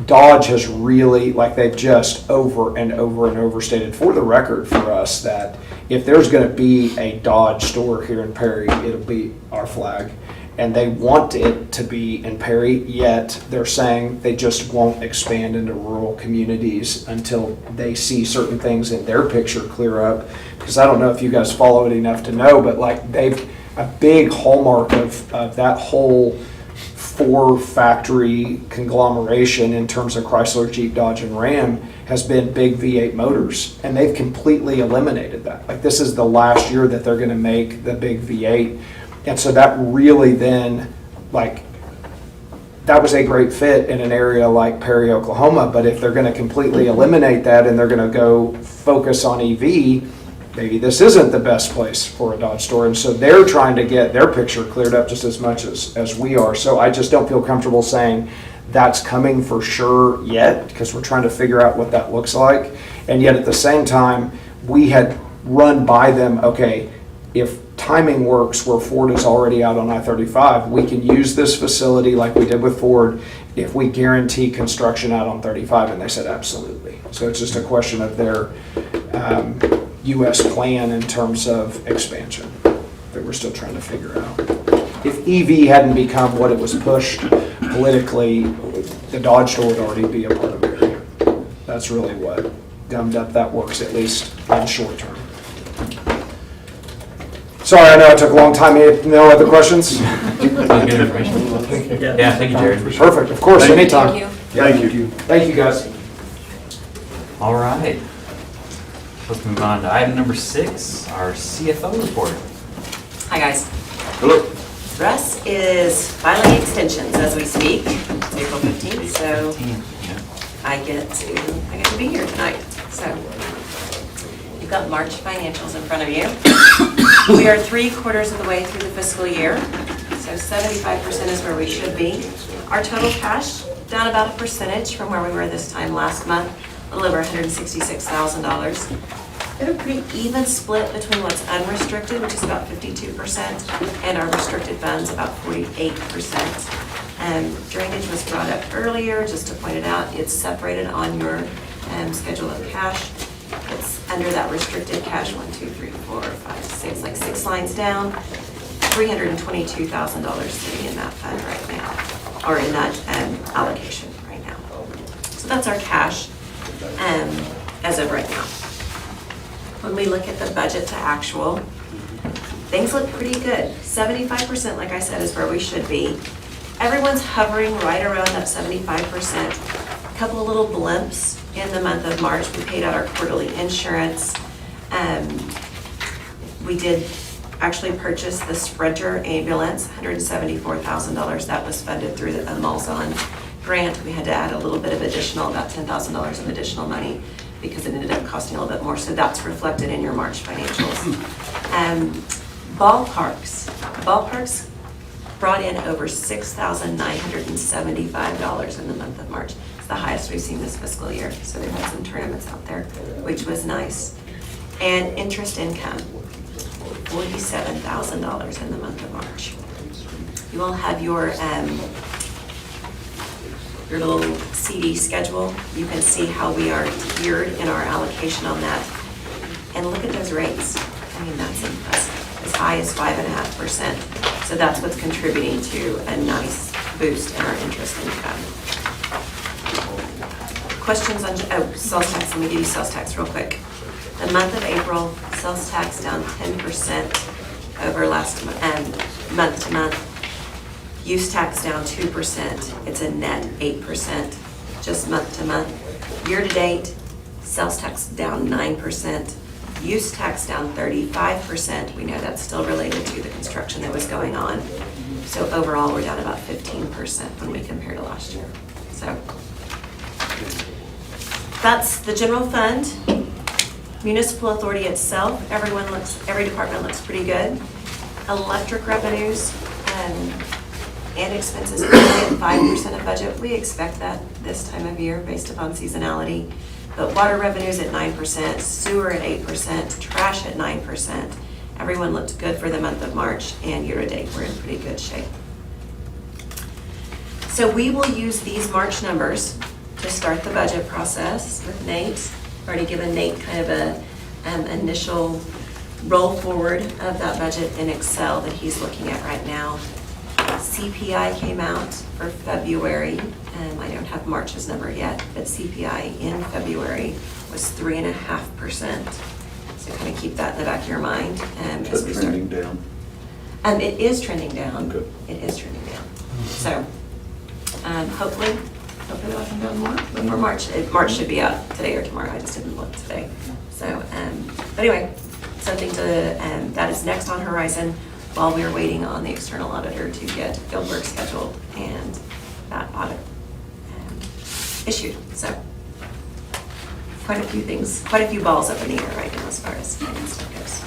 Dodge has really, like they've just over and over and over stated for the record for us that if there's going to be a Dodge store here in Perry, it'll be our flag. And they want it to be in Perry, yet they're saying they just won't expand into rural communities until they see certain things in their picture clear up. Because I don't know if you guys follow it enough to know, but like a big hallmark of that whole 4-factory conglomeration in terms of Chrysler, Jeep, Dodge, and Ram has been big V8 motors, and they've completely eliminated that. Like this is the last year that they're going to make the big V8, and so that really then, like, that was a great fit in an area like Perry, Oklahoma, but if they're going to completely eliminate that and they're going to go focus on EV, maybe this isn't the best place for a Dodge store. And so they're trying to get their picture cleared up just as much as we are. So I just don't feel comfortable saying that's coming for sure yet, because we're trying to figure out what that looks like. And yet at the same time, we had run by them, okay, if timing works where Ford is already out on I-35, we can use this facility like we did with Ford if we guarantee construction out on 35. And they said absolutely. So it's just a question of their U.S. plan in terms of expansion that we're still trying to figure out. If EV hadn't become what it was pushed politically, the Dodge store would already be a part of it. That's really what gummed up that works, at least in short term. Sorry, I know it took a long time. No other questions? Good information. Yeah, thank you, Jared. Perfect, of course, anytime. Thank you. Thank you. Thank you, guys. All right. Let's move on to item number 6, our CFO report. Hi, guys. Hello. Russ is filing extensions as we speak. It's April 15th, so I get to be here tonight. So you've got March financials in front of you. We are 3/4 of the way through the fiscal year, so 75% is where we should be. Our total cash down about a percentage from where we were this time last month, a little over $166,000. We have a pretty even split between what's unrestricted, which is about 52%, and our restricted funds, about 48%. Drainage was brought up earlier, just to point it out. It's separated on your schedule of cash. It's under that restricted cash, 1, 2, 3, 4, 5, 6, like 6 lines down. $322,000 sitting in that fund right now, or in that allocation right now. So that's our cash as of right now. When we look at the budget to actual, things look pretty good. 75%, like I said, is where we should be. Everyone's hovering right around that 75%. A couple of little blimps in the month of March. We paid out our quarterly insurance. We did actually purchase the Sprinter ambulance, $174,000. That was funded through the Malzahn grant. We had to add a little bit of additional, about $10,000 of additional money, because it ended up costing a little bit more. So that's reflected in your March financials. Ballparks brought in over $6,975 in the month of March. It's the highest we've seen this fiscal year. So they've had some tournaments out there, which was nice. And interest income, $47,000 in the month of March. You all have your little CD schedule. You can see how we are tiered in our allocation on that. And look at those rates. I mean, that's impressive. As high as 5.5%. So that's what's contributing to a nice boost in our interest income. Questions on sales tax? Let me give you sales tax real quick. The month of April, sales tax down 10% over last month to month. Use tax down 2%. It's a net 8%, just month to month. Year to date, sales tax down 9%. Use tax down 35%. We know that's still related to the construction that was going on. So overall, we're down about 15% when we compare to last year. So That's the general fund. Municipal authority itself, every department looks pretty good. Electric revenues and expenses are at 5% of budget. We expect that this time of year based upon seasonality. But water revenues at 9%, sewer at 8%, trash at 9%. Everyone looked good for the month of March, and year-to-date, we're in pretty good shape. So we will use these March numbers to start the budget process with Nate. Already given Nate kind of a initial roll forward of that budget in Excel that he's looking at right now. CPI came out for February, and I don't have March's number yet, but CPI in February was 3.5%. So kind of keep that in the back of your mind as we start. Trending down. It is trending down. Good. It is trending down. So hopefully I can go more before March. March should be out today or tomorrow. I just didn't look today. So, but anyway, something to that is next on horizon while we are waiting on the external auditor to get fieldwork scheduled and that audit issued. So quite a few things, quite a few balls up in the air right now as far as finance stuff goes.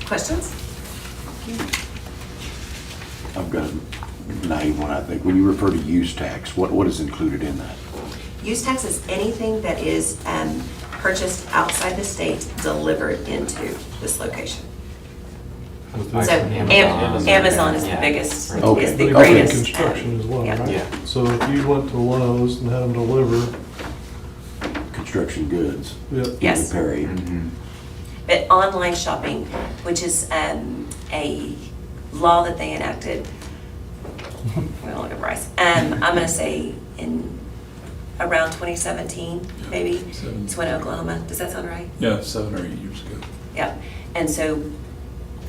Questions? I've got a naive one, I think. When you refer to use tax, what is included in that? Use tax is anything that is purchased outside the state, delivered into this location. So Amazon is the biggest, Okay. is the But it's in greatest. construction as well, yeah. right? Yeah. So if you went to Lowe's and had them deliver, Construction goods. yeah, Yes. Perry. But online shopping, which is a law that they enacted, well, look at Bryce, I'm gonna say in around 2017, maybe, it's when Oklahoma, does that sound right? Yeah, 7 or 8 years ago. Yeah, and so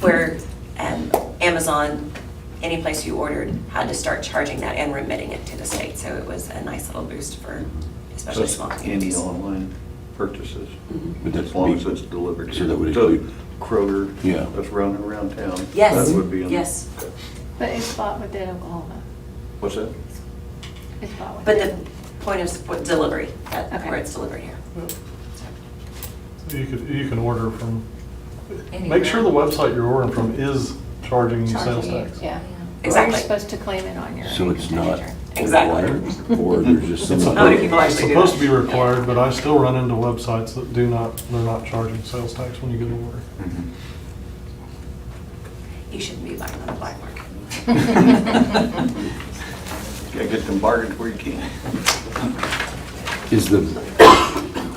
where Amazon, any place you ordered, had to start charging that and remitting it to the state, so it was a nice little boost for especially small Any communities. online purchases, But as long as it's delivered So here. that would So include- Kroger, Yeah. that's running around town. Yes, That would be in. yes, But it's bought within Oklahoma. What's that? It's bought but within. the point is delivery, Okay. where it's delivered here. you can order from, Anywhere. make sure the website you're ordering from is charging you sales Charging you, tax. yeah. Exactly. Or you're supposed to claim it on your. So it's income not tax return. Exactly. required, or there's just some. How many people It's actually do supposed that? to be required, but I still run into websites that they're not charging sales tax when you get an order. You shouldn't be buying on the black market. Gotta get them bargains where you can. Is the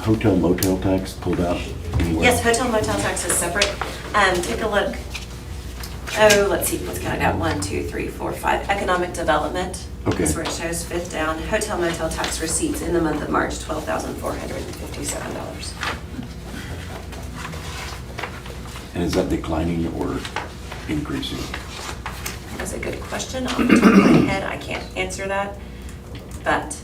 hotel motel tax pulled out anywhere? Yes, hotel motel tax is separate. Take a look. Oh, let's see, what's counted out? 1, 2, 3, 4, 5. Economic development. Okay. Is where it shows fifth down. Hotel motel tax receipts in the month of March, $12,457. And is that declining or increasing? That's a good question. Off the top of my head, I can't answer that, but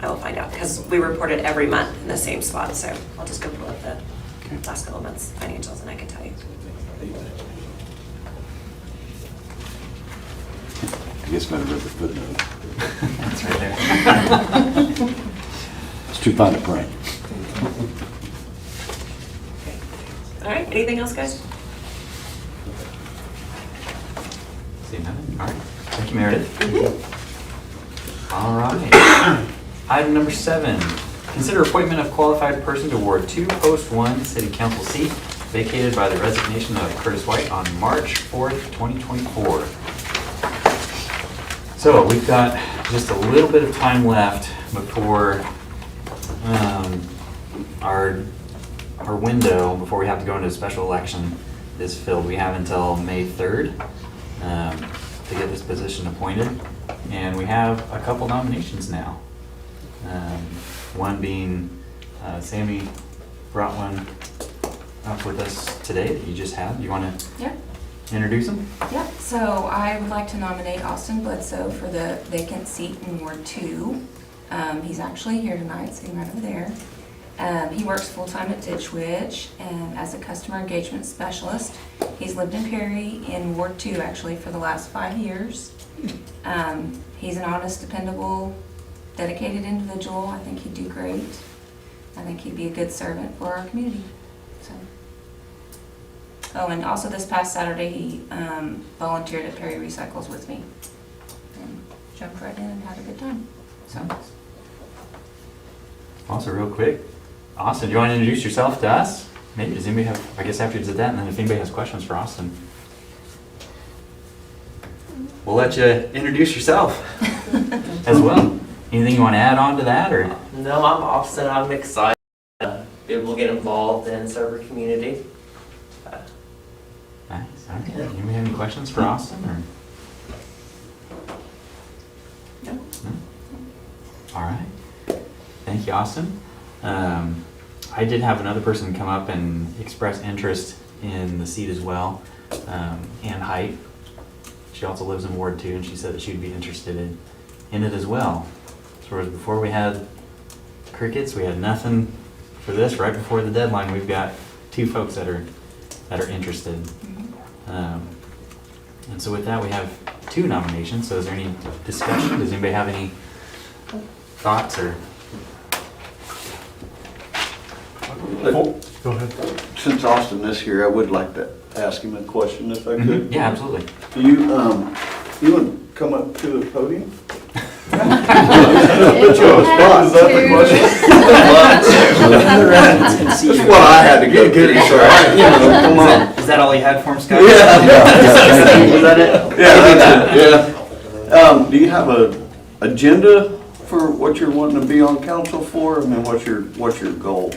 I will find out because we report it every month in the same spot. So I'll just go pull up the last couple of months' financials and I can tell you. I guess better read the footnote. That's right there. It's too fine to print. All right, anything else, guys? See nothing? All right. Thank you, Meredith. All right. Item number 7, consider appointment of qualified person to Ward 2, Post 1, City Council seat vacated by the resignation of Curtis White on March 4th, 2024. So we've got just a little bit of time left before our window, before we have to go into a special election, is filled. We have until May 3rd to get this position appointed, and we have a couple nominations now. One being Sammy brought one up with us today that you just had. You want to Yeah. introduce him? Yep, so I would like to nominate Austin Bledsoe for the vacant seat in Ward 2. He's actually here tonight, sitting right over there. He works full-time at Ditch Witch and as a customer engagement specialist. He's lived in Perry in Ward 2 actually for the last 5 years. He's an honest, dependable dedicated individual. I think he'd do great. I think he'd be a good servant for our community. So. Oh, and also this past Saturday, he volunteered at Perry Recycles with me. And jumped right in and had a good time. So. Also, real quick, Austin, do you want to introduce yourself to us? Maybe, does anybody have, I guess after you did that, and then if anybody has questions for Austin, we'll let you introduce yourself as well. Anything you want to add on to that, or? No, I'm Austin. I'm excited to be able to get involved in server community. Nice. Okay. Anybody have any questions for Austin, or? No. All right. Thank you, Austin. I did have another person come up and express interest in the seat as well, Ann Height. She also lives in Ward 2, and she said that she'd be interested in it as well. So whereas before we had crickets, we had nothing for this. Right before the deadline, we've got 2 folks that are interested. And so with that, we have 2 nominations. So is there any discussion? Does anybody have any thoughts or? Go ahead. Since Austin is here, I would like to ask him a question if I could. Yeah, absolutely. Do you want to come up to the podium? Put you on the spot. Is that the question? That's what I had to go get, so come on. Is that all you had for him, Scott? Yeah. Was that it? Yeah, that's it, yeah. Do you have a agenda for what you're wanting to be on council for? I mean, what's your goal?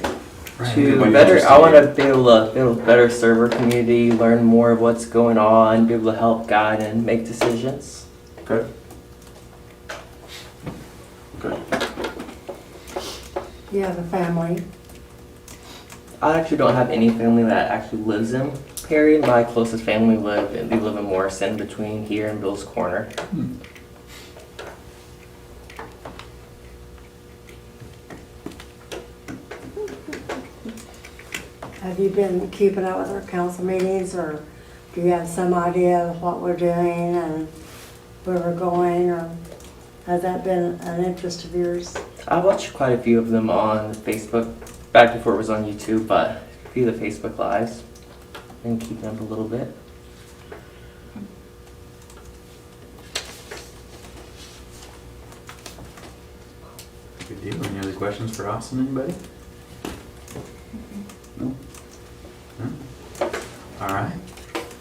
To better, I want to be able to build a better server community, learn more of what's going on, be able to help guide and make decisions. Okay. Okay. You have a family? I actually don't have any family that actually lives in Perry. My closest family live in Morrison, between here and Bill's Corner. Have you been keeping up with our council meetings, or do you have some idea of what we're doing and where we're going, or has that been an interest of yours? I watched quite a few of them on Facebook, back before it was on YouTube, but a few of the Facebook Lives, and keeping up a little bit. Good deal. Any other questions for Austin, anybody? No. All right.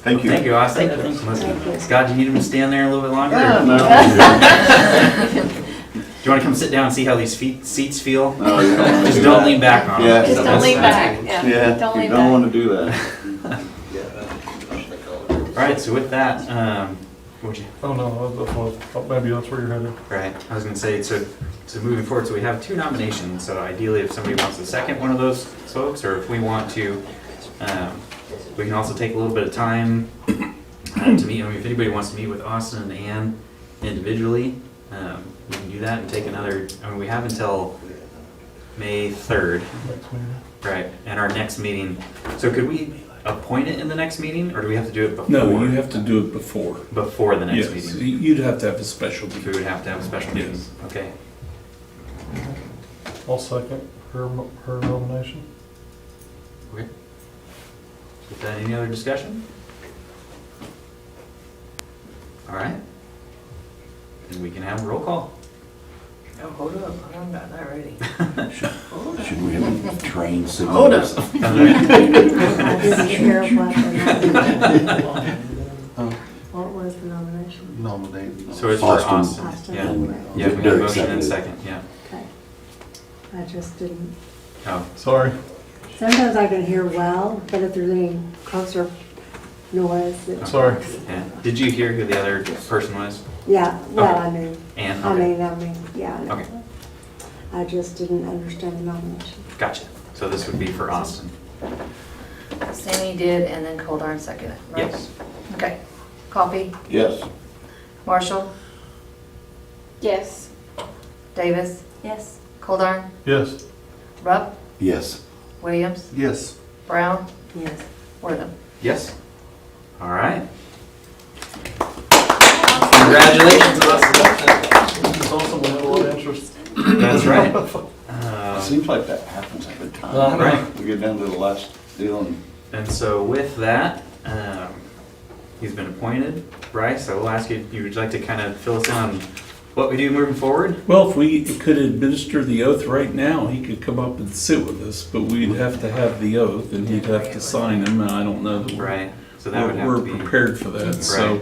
Thank you. Thank you, Austin. Thank you. Scott, do you need him to stand there a little bit longer? Yeah, or- no. Do you want to come sit down and see how these seats feel? No, you don't wanna Just do don't that. lean back on them. Yeah. Just don't lean back, yeah. Yeah, Don't you lean don't back. want to do that. All right, so with that, what would you? Oh, no, maybe that's where you're headed. Right, I was gonna say, so moving forward, so we have 2 nominations, so ideally if somebody wants to second one of those folks, or if we want to, we can also take a little bit of time to meet, I mean, if anybody wants to meet with Austin and Ann individually, we can do that and take another, I mean, we have until May 3rd, Next meeting. right, and our next meeting, so could we appoint it in the next meeting, or do we have to do it before? No, you have to do it before. Before the next Yes, meeting? you'd have to have a special We meeting. would have to have a special meeting, Yes. okay. I'll second her nomination. Okay. With that, any other discussion? All right. And we can have a roll call. Oh, hold up, I haven't got that ready. Should we have a trained civil? Hold up. I didn't hear what the nomination. What was the nomination? Nominate. So it's for Austin. Austin. Austin. Yeah. And Yeah, we have a Derek motion and seconded. second, yeah. Okay. I just didn't. Oh, Sorry. Sometimes I can hear well, but if there's any closer noise. Sorry. yeah. Did you hear who the other person was? Yeah, well, Okay. I mean, Ann? I Okay. mean, yeah. I know. Okay. I just didn't understand the nomination. Gotcha. So this would be for Austin. Sammy did, and then Coldarn seconded, right? Yes. Okay. Coffee, Yes. Marshall, Yes. Davis, Yes. Coldarn, Yes. Rupp, Yes. Williams, Yes. Brown, Yes. Wortham. Yes. All right. Congratulations, Austin. It's awesome, we have a lot of interest. That's right. It seems like that happens every time. Right. We get down to the last deal and And so with that, he's been appointed. Bryce, I will ask you, would you like to kind of fill us in on what we do moving forward? Well, if we could administer the oath right now, he could come up and sit with us, but we'd have to have the oath and he'd have to sign them, and I don't know that Right. So that would have we're to be prepared for that, Right. so.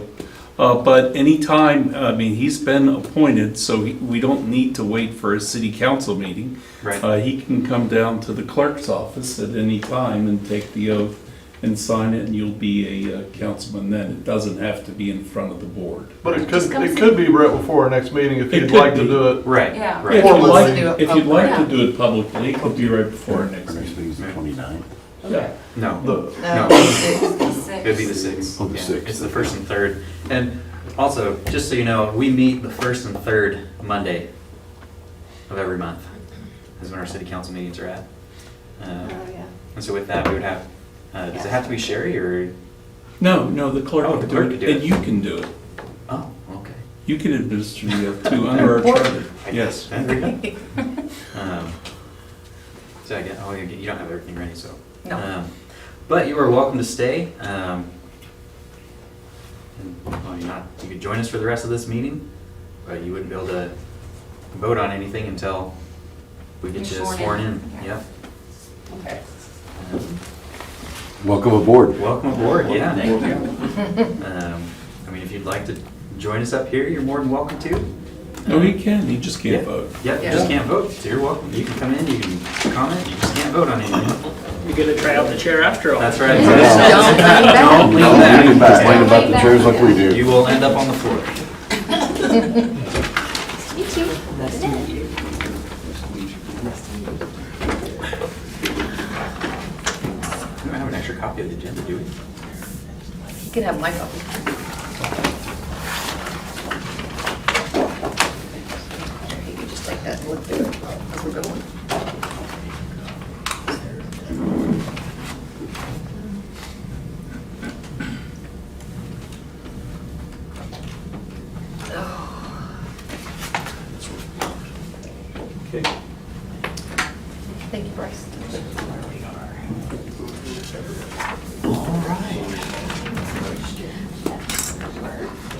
But anytime, I mean, he's been appointed, so we don't need to wait for a city council meeting. Right. He can come down to the clerk's office at any time and take the oath and sign it, and you'll be a councilman then. It doesn't have to be in front of the board. But it could be right before our next meeting if It you'd could like to be. do it. Right. Yeah. Right. If you'd wants like, to do it if you'd like public. to do it publicly, it could be right before our Our next next meeting. meeting's the 29th. Yeah. No. The- No. The It'd be the 6th. Oh, the Yeah, 6th. It's the 1st and 3rd. And also, just so you know, we meet the 1st and 3rd Monday of every month. Is when our city council meetings are at. Oh, yeah. And so with that, we would have, does it have to be Sherry or? No, the clerk Oh, will the do clerk it, could do it. and you can do it. Oh, okay. You can administer the oath too, under our charter. I Yes. guess. There we go. So I get, oh, you don't have everything ready, so. No. But you are welcome to stay. And, well, you could join us for the rest of this meeting, but you wouldn't be able to vote on anything until we get You're you sworn sworn in. in. Okay. Yep. Okay. Welcome aboard. Welcome aboard, yeah. Thank you. I mean, if you'd like to join us up here, you're more than welcome to. No, he can, he just can't Yeah. vote. Yep, you just can't vote, so you're welcome. You can come in, you can comment, you just can't vote on anything. You gotta try out the chair after all. That's right. Don't lean Don't back. lean back, Don't lean about the chairs like we do. You will end up on the floor. You too. Nice to meet you. We don't have an extra copy of the agenda, do we? You can have my copy. You can just take that and look through it as we're going. Okay. Thank you, Bryce. All right.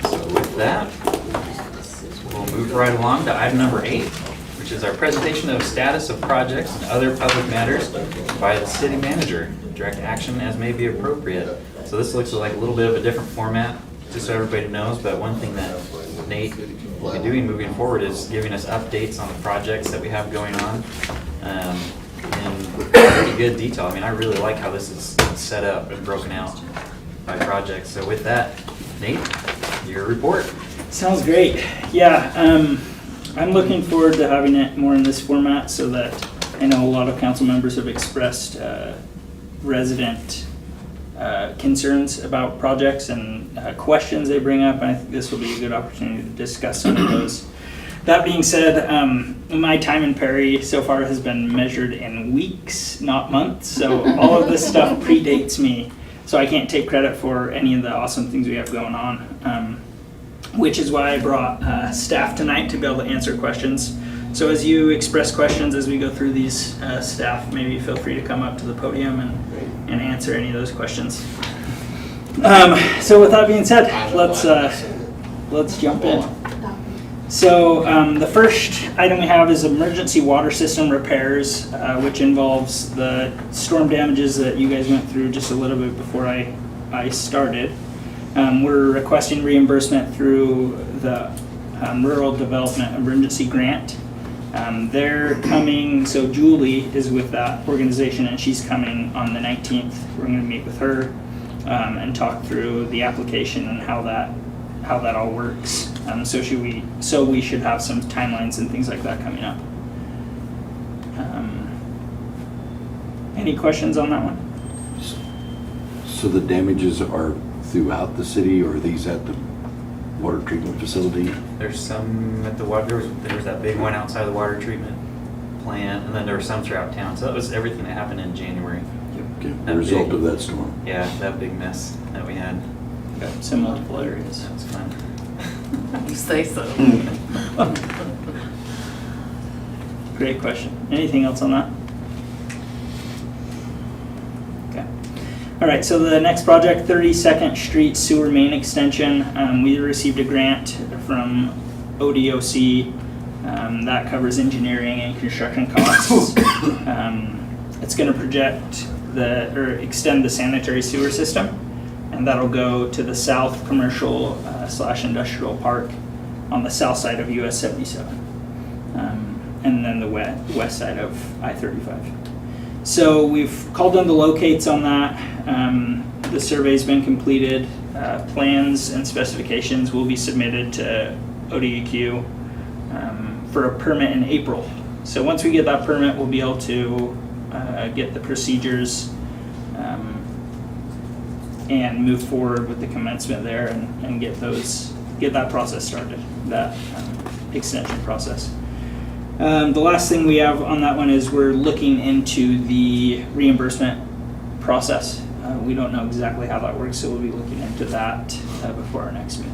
So with that, we'll move right along to item number 8, which is our presentation of status of projects and other public matters by the city manager. Direct action as may be appropriate. So this looks like a little bit of a different format, just so everybody knows, but one thing that Nate will be doing moving forward is giving us updates on the projects that we have going on. In pretty good detail. I mean, I really like how this is set up and broken out by projects. So with that, Nate, your report. Sounds great. Yeah, I'm looking forward to having it more in this format so that I know a lot of council members have expressed resident concerns about projects and questions they bring up, and I think this will be a good opportunity to discuss some of those. That being said, my time in Perry so far has been measured in weeks, not months, so all of this stuff predates me, so I can't take credit for any of the awesome things we have going on, which is why I brought staff tonight to be able to answer questions. So as you express questions as we go through these, staff, maybe feel free to come up to the podium and answer any of those questions. So with that being said, let's jump in. So the first item we have is emergency water system repairs, which involves the storm damages that you guys went through just a little bit before I started. We're requesting reimbursement through the Rural Development Emergency Grant. They're coming, so Julie is with that organization and she's coming on the 19th. We're going to meet with her and talk through the application and how that all works. So we should have some timelines and things like that coming up. Any questions on that one? So the damages are throughout the city, or are these at the water treatment facility? There's some at the water, there was that big one outside the water treatment plant, and then there were some throughout town. So that was everything that happened in January. Okay, That the result big- of that storm. Yeah, that big mess that we had. It's in multiple areas. That was fun. You say so. Great question. Anything else on that? Okay. All right, so the next project, 32nd Street Sewer Main Extension. We received a grant from ODOC that covers engineering and construction costs. It's going to extend the sanitary sewer system, and that'll go to the south commercial / industrial park on the south side of US 77, and then the west side of I-35. So we've called in the locates on that. The survey's been completed. Plans and specifications will be submitted to ODEQ for a permit in April. So once we get that permit, we'll be able to get the procedures and move forward with the commencement there and get that process started, that extension process. The last thing we have on that one is we're looking into the reimbursement process. We don't know exactly how that works, so we'll be looking into that before our next meeting.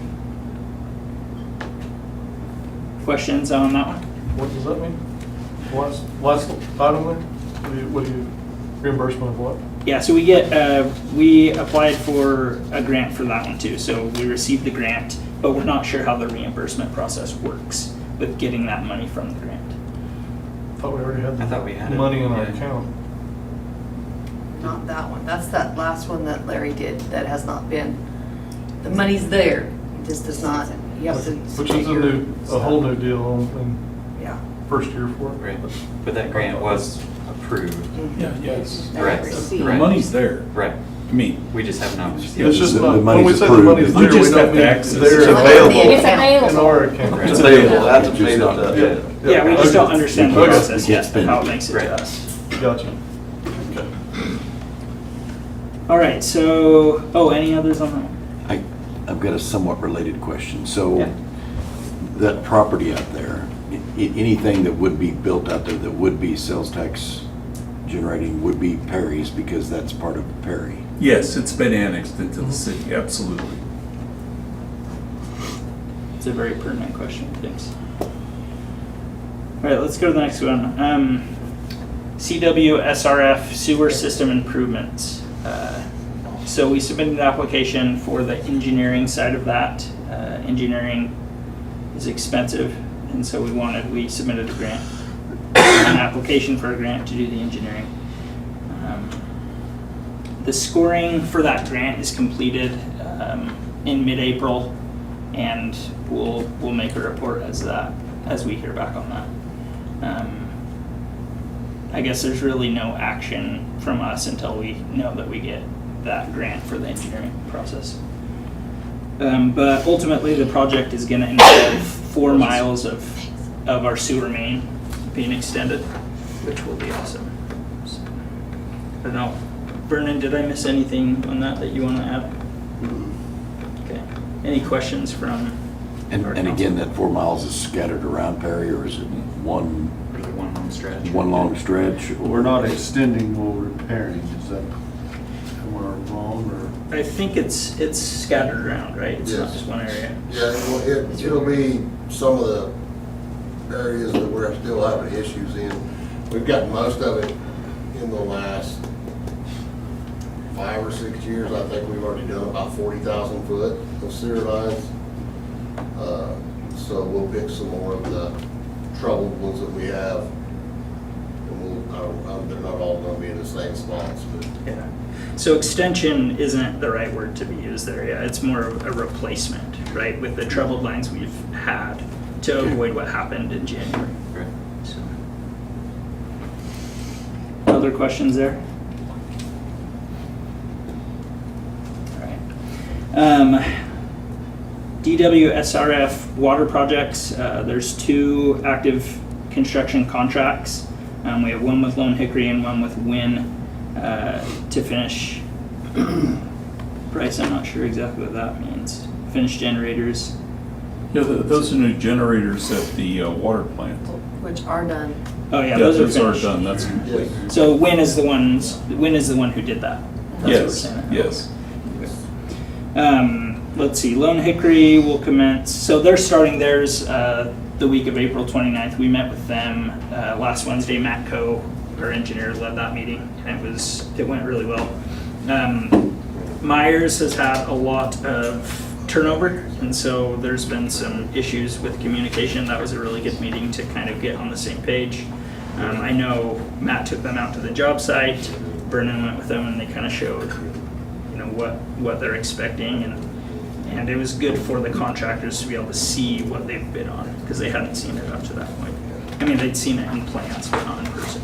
Questions on that one? What does that mean? Last item there? What do you, reimbursement of what? Yeah, so we applied for a grant for that one too. So we received the grant, but we're not sure how the reimbursement process works with getting that money from the grant. I thought we already had I thought we had it. money in our Yeah. account. Not that one. That's that last one that Larry did that has not been, the money's there. It just does not, you have to. Which is a whole new deal in Yeah. first year for it. Right, but that grant was approved. Yeah, yes. Correct. The money's there. Right. I mean, We just have not received. It's just The not, when money's we say the approved. money's We there, we just don't have to mean access it. there It's in available. It's available. our account. Right. It's available, that's Just made not- up. Yeah, we just don't understand the Okay. process We yet, can't spend how it. it makes it Right. to us. Gotcha. Okay. All right, so, any others on that one? I've got a somewhat related question. So Yeah. that property out there, anything that would be built out there that would be sales tax generating would be Perry's because that's part of Perry. yes, it's been annexed into the city, absolutely. It's a very pertinent question, thanks. All right, let's go to the next one. CWSRF sewer system improvements. So we submitted an application for the engineering side of that. Engineering is expensive, and so we submitted a grant, an application for a grant to do the engineering. The scoring for that grant is completed in mid-April, and we'll make a report as we hear back on that. I guess there's really no action from us until we know that we get that grant for the engineering process. But ultimately, the project is going to involve 4 miles of our sewer main being extended, which will be awesome. So, I don't know. Vernon, did I miss anything on that you want to add? Okay. Any questions from? And again, that 4 miles is scattered around Perry, or is it one long stretch. one long stretch? or- We're not extending, we're repairing, is that, am I wrong, or? I think it's scattered around, right? It's not Yes. just one area. Yeah, it'll be some of the areas that we're still having issues in. We've got most of it in the last 5 or 6 years. I think we've already done about 40,000 foot of sewer lines. So we'll pick some more of the troubled ones that we have. And they're not all gonna be in the same spots, but. Yeah. So extension isn't the right word to be used there. Yeah, it's more of a replacement, right, with the troubled lines we've had to avoid what happened in January. Right. So. Other questions there? All right. DWSRF water projects. There's 2 active construction contracts. We have one with Lone Hickory and one with Wynn to finish. Bryce, I'm not sure exactly what that means. Finish generators. Yeah, those are new generators at the water plant. Which are done. Oh yeah, Yeah, those are those are finished. done, that's complete. So Wynn is the one who did that. That's what we're Yes, saying. yes. Let's see, Lone Hickory will commence, so they're starting theirs, the the week of April 29th. We met with them last Wednesday. Matt Coe, our engineer, led that meeting, and it went really well. Myers has had a lot of turnover, and so there's been some issues with communication. That was a really good meeting to kind of get on the same page. I know Matt took them out to the job site. Vernon went with them, and they kind of showed, what they're expecting, and it was good for the contractors to be able to see what they've bid on, because they hadn't seen it up to that point. I mean, they'd seen it in plans, but not in person.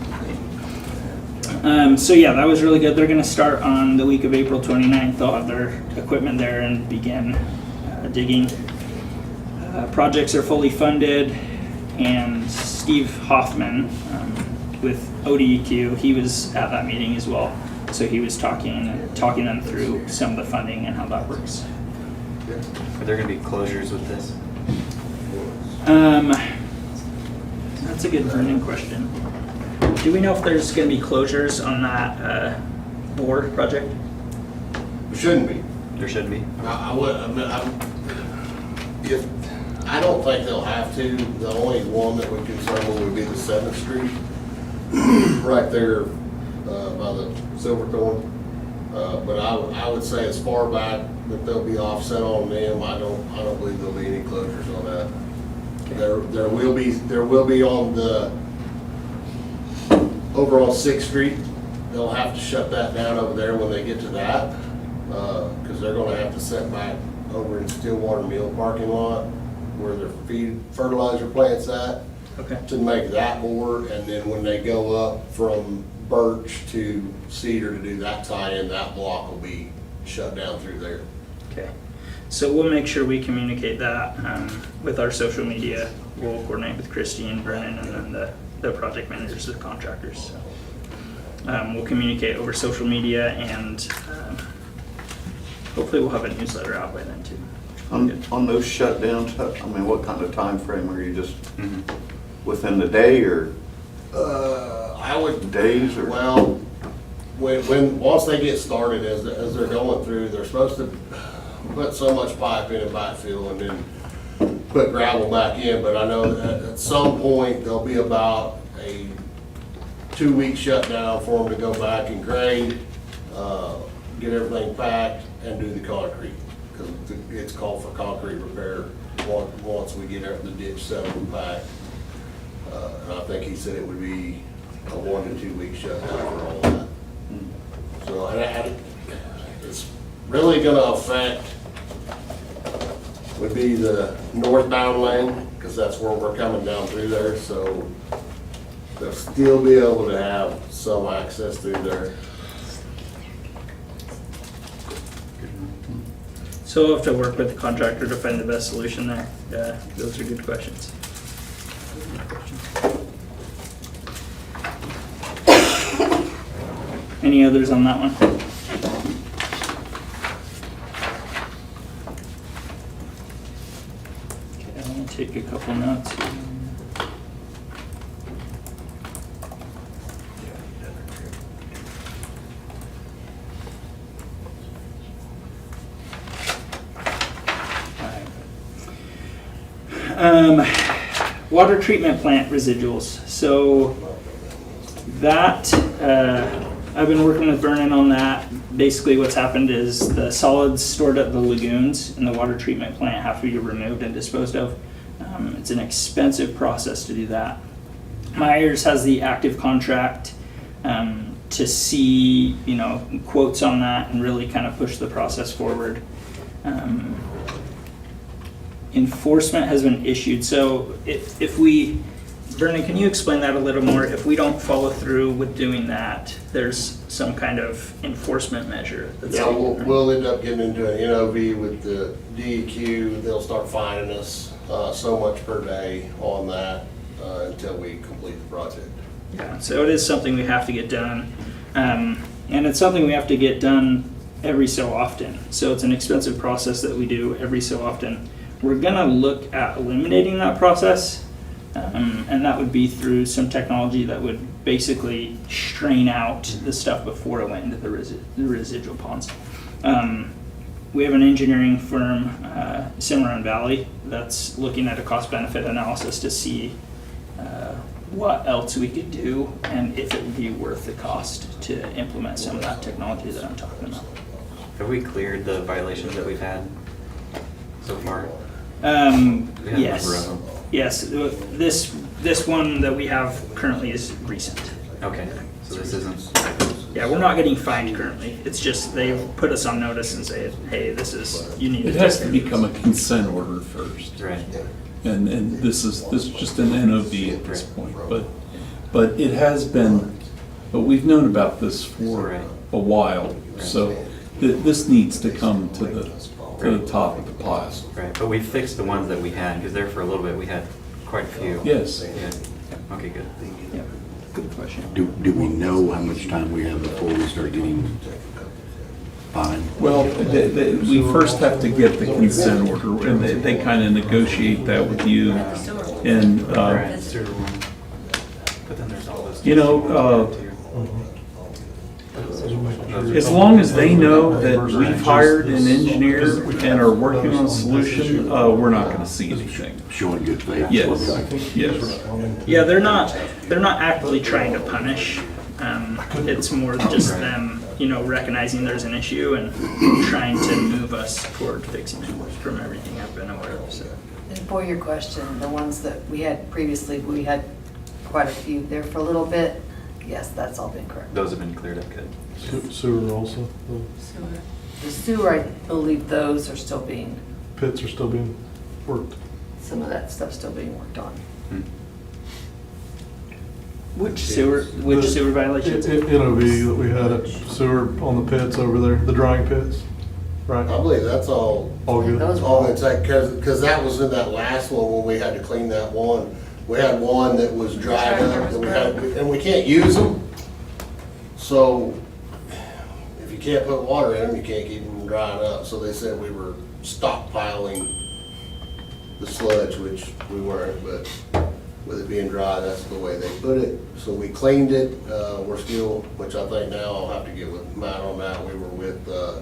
So yeah, that was really good. They're going to start on the week of April 29th. They'll have their equipment there and begin digging. Projects are fully funded, and Steve Hoffman with ODEQ, he was at that meeting as well. So he was talking them through some of the funding and how that works. Are there going to be closures with this? That's a good burning question. Do we know if there's going to be closures on that bore project? Shouldn't be. There shouldn't be. I don't think they'll have to. The only one that would concern me would be the 7th Street, right there by the Silverthorne. But I would say as far back that they'll be offset on them. I don't believe there'll be any closures on that. There will be on the over on 6th Street. They'll have to shut that down over there when they get to that, because they're going to have to set back over in Stillwater Mill parking lot where their feed fertilizer plant's at, to make that more. And then when they go up from Birch to Cedar to do that tie-in, that block will be shut down through there. Okay. So we'll make sure we communicate that with our social media. We'll coordinate with Christy and Brennan and then the project managers, the contractors. So, we'll communicate over social media, and hopefully we'll have a newsletter out by then too. On those shutdowns, I mean, what kind of time frame are you just within the day, or I would days, or well, once they get started, as they're going through, they're supposed to put so much pipe in and backfill and then put gravel back in. But I know that at some point there'll be about a 2-week shutdown for them to go back and grade, get everything packed, and do the concrete, because it's called for concrete repair once we get the ditch settled and packed. And I think he said it would be a 1 to 2 week shutdown for all that. So it's really going to affect, would be the northbound lane, because that's where we're coming down through there. So they'll still be able to have some access through there. So we'll have to work with the contractor to find the best solution there. Those are good questions. Any others on that one? Okay, I'm gonna take a couple notes. Water treatment plant residuals. So that, I've been working with Vernon on that. Basically what's happened is the solids stored at the lagoons in the water treatment plant have to be removed and disposed of. It's an expensive process to do that. Myers has the active contract to see, quotes on that and really kind of push the process forward. Enforcement has been issued. So if we, Vernon, can you explain that a little more? If we don't follow through with doing that, there's some kind of enforcement measure. Yeah, we'll end up getting into an NOV with the DEQ. They'll start fining us so much per day on that until we complete the project. Yeah, so it is something we have to get done. And it's something we have to get done every so often. So it's an expensive process that we do every so often. We're gonna look at eliminating that process, and that would be through some technology that would basically strain out the stuff before it went into the residual ponds. we have an engineering firm, Cimarron Valley, that's looking at a cost-benefit analysis to see what else we could do and if it would be worth the cost to implement some of that technology that I'm talking about. Have we cleared the violations that we've had so far? We have a number Yes. of them. Yes, this one that we have currently is recent. Okay, so this isn't. Yeah, we're not getting fined currently. It's just they put us on notice and say, hey, this is, you need to. It has to become a consent order first. Right. And this is just an NOV at this point, but it has been, but we've known about this for a while, so this needs to come to the top of the pile. Right, but we fixed the ones that we had, because there for a little bit, we had quite a few. Yes. Yeah. Okay, good. Yeah, good question. Do we know how much time we have before we start getting fined? Well, we first have to get the consent order, and they kind of negotiate that with you. And, But then there's all those. you know, as long as they know that we've hired an engineer and are working on a solution, we're not going to see anything. Showing good faith. Yes, yes. Yeah, they're not actively trying to punish. It's more just them, recognizing there's an issue and trying to move us toward fixing it from everything I've been aware of. So. And for your question, the ones that we had previously, we had quite a few there for a little bit. Yes, that's all been correct. Those have been cleared up, good. Sewer also, The sewer, I believe those are still being, pits are still being worked. some of that stuff's still being worked on. Which sewer violations? NOV that we had at sewer on the pits over there, the drying pits, right? I believe that's all. All good. Those All it's like, cause that was in that last one when we had to clean that one. We had one that was dried up and we can't use them. So if you can't put water in them, you can't keep them drying up. So they said we were stockpiling the sludge, which we weren't, but with it being dry, that's the way they put it. So we cleaned it. We're still, which I think now I'll have to get with Matt on that. We were with, I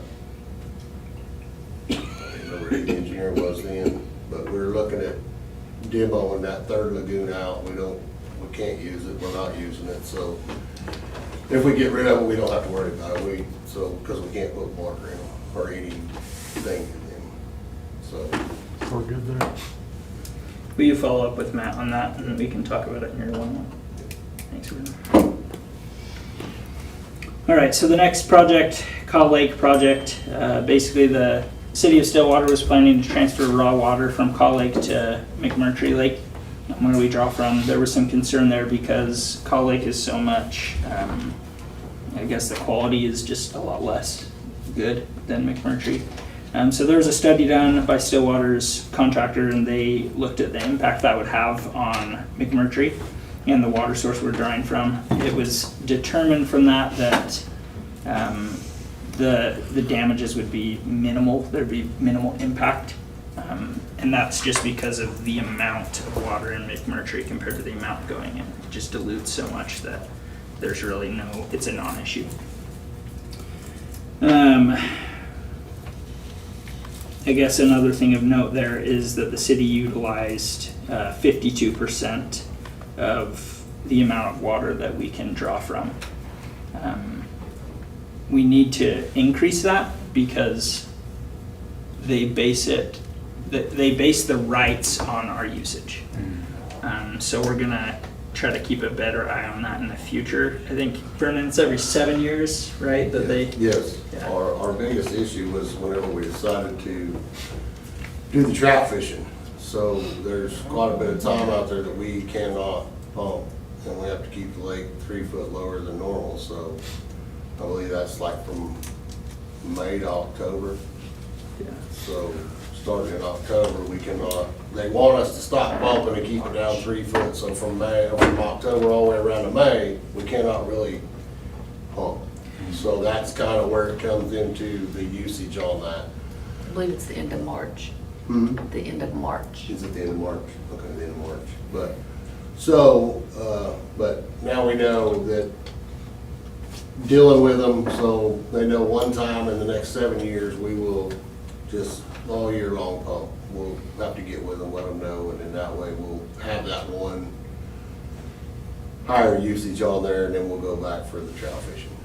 don't remember who the engineer was then, but we were looking at demoing that third lagoon out. We can't use it. We're not using it. So if we get rid of it, we don't have to worry about it. Because we can't put water in them or anything in them. So. We're good there. Will you follow up with Matt on that and we can talk about it in your one-on-one? Thanks, Bruno. All right, so the next project, Cow Lake project, basically the city of Stillwater was planning to transfer raw water from Cow Lake to McMurtry Lake, where we draw from. There was some concern there because Cow Lake is so much, I guess the quality is just a lot less good than McMurtry. So there was a study done by Stillwater's contractor, and they looked at the impact that would have on McMurtry and the water source we're drawing from. It was determined from that the damages would be minimal. There'd be minimal impact, and that's just because of the amount of water in McMurtry compared to the amount going in. It just dilutes so much that there's really it's a non-issue. I guess another thing of note there is that the city utilized 52% of the amount of water that we can draw from. We need to increase that because they base the rights on our usage. So we're gonna try to keep a better eye on that in the future. I think, Vernon, it's every 7 years, right? Yes. Our biggest issue was whenever we decided to do the trout fishing. So there's quite a bit of time out there that we cannot pump, and we have to keep the lake 3 foot lower than normal. So I believe that's like from May to October. Yeah. So starting in October, we cannot, they want us to stop pumping and keep it down 3 foot. So from October all the way around to May, we cannot really pump. So that's kind of where it comes into the usage on that. I believe it's the end of March. The end of March. Is it the end of March? Okay, the end of March. But now we know that dealing with them, so they know one time in the next 7 years, we will just all year long pump. We'll have to get with them, let them know, and then that way we'll have that one higher usage on there, and then we'll go back for the trout fishing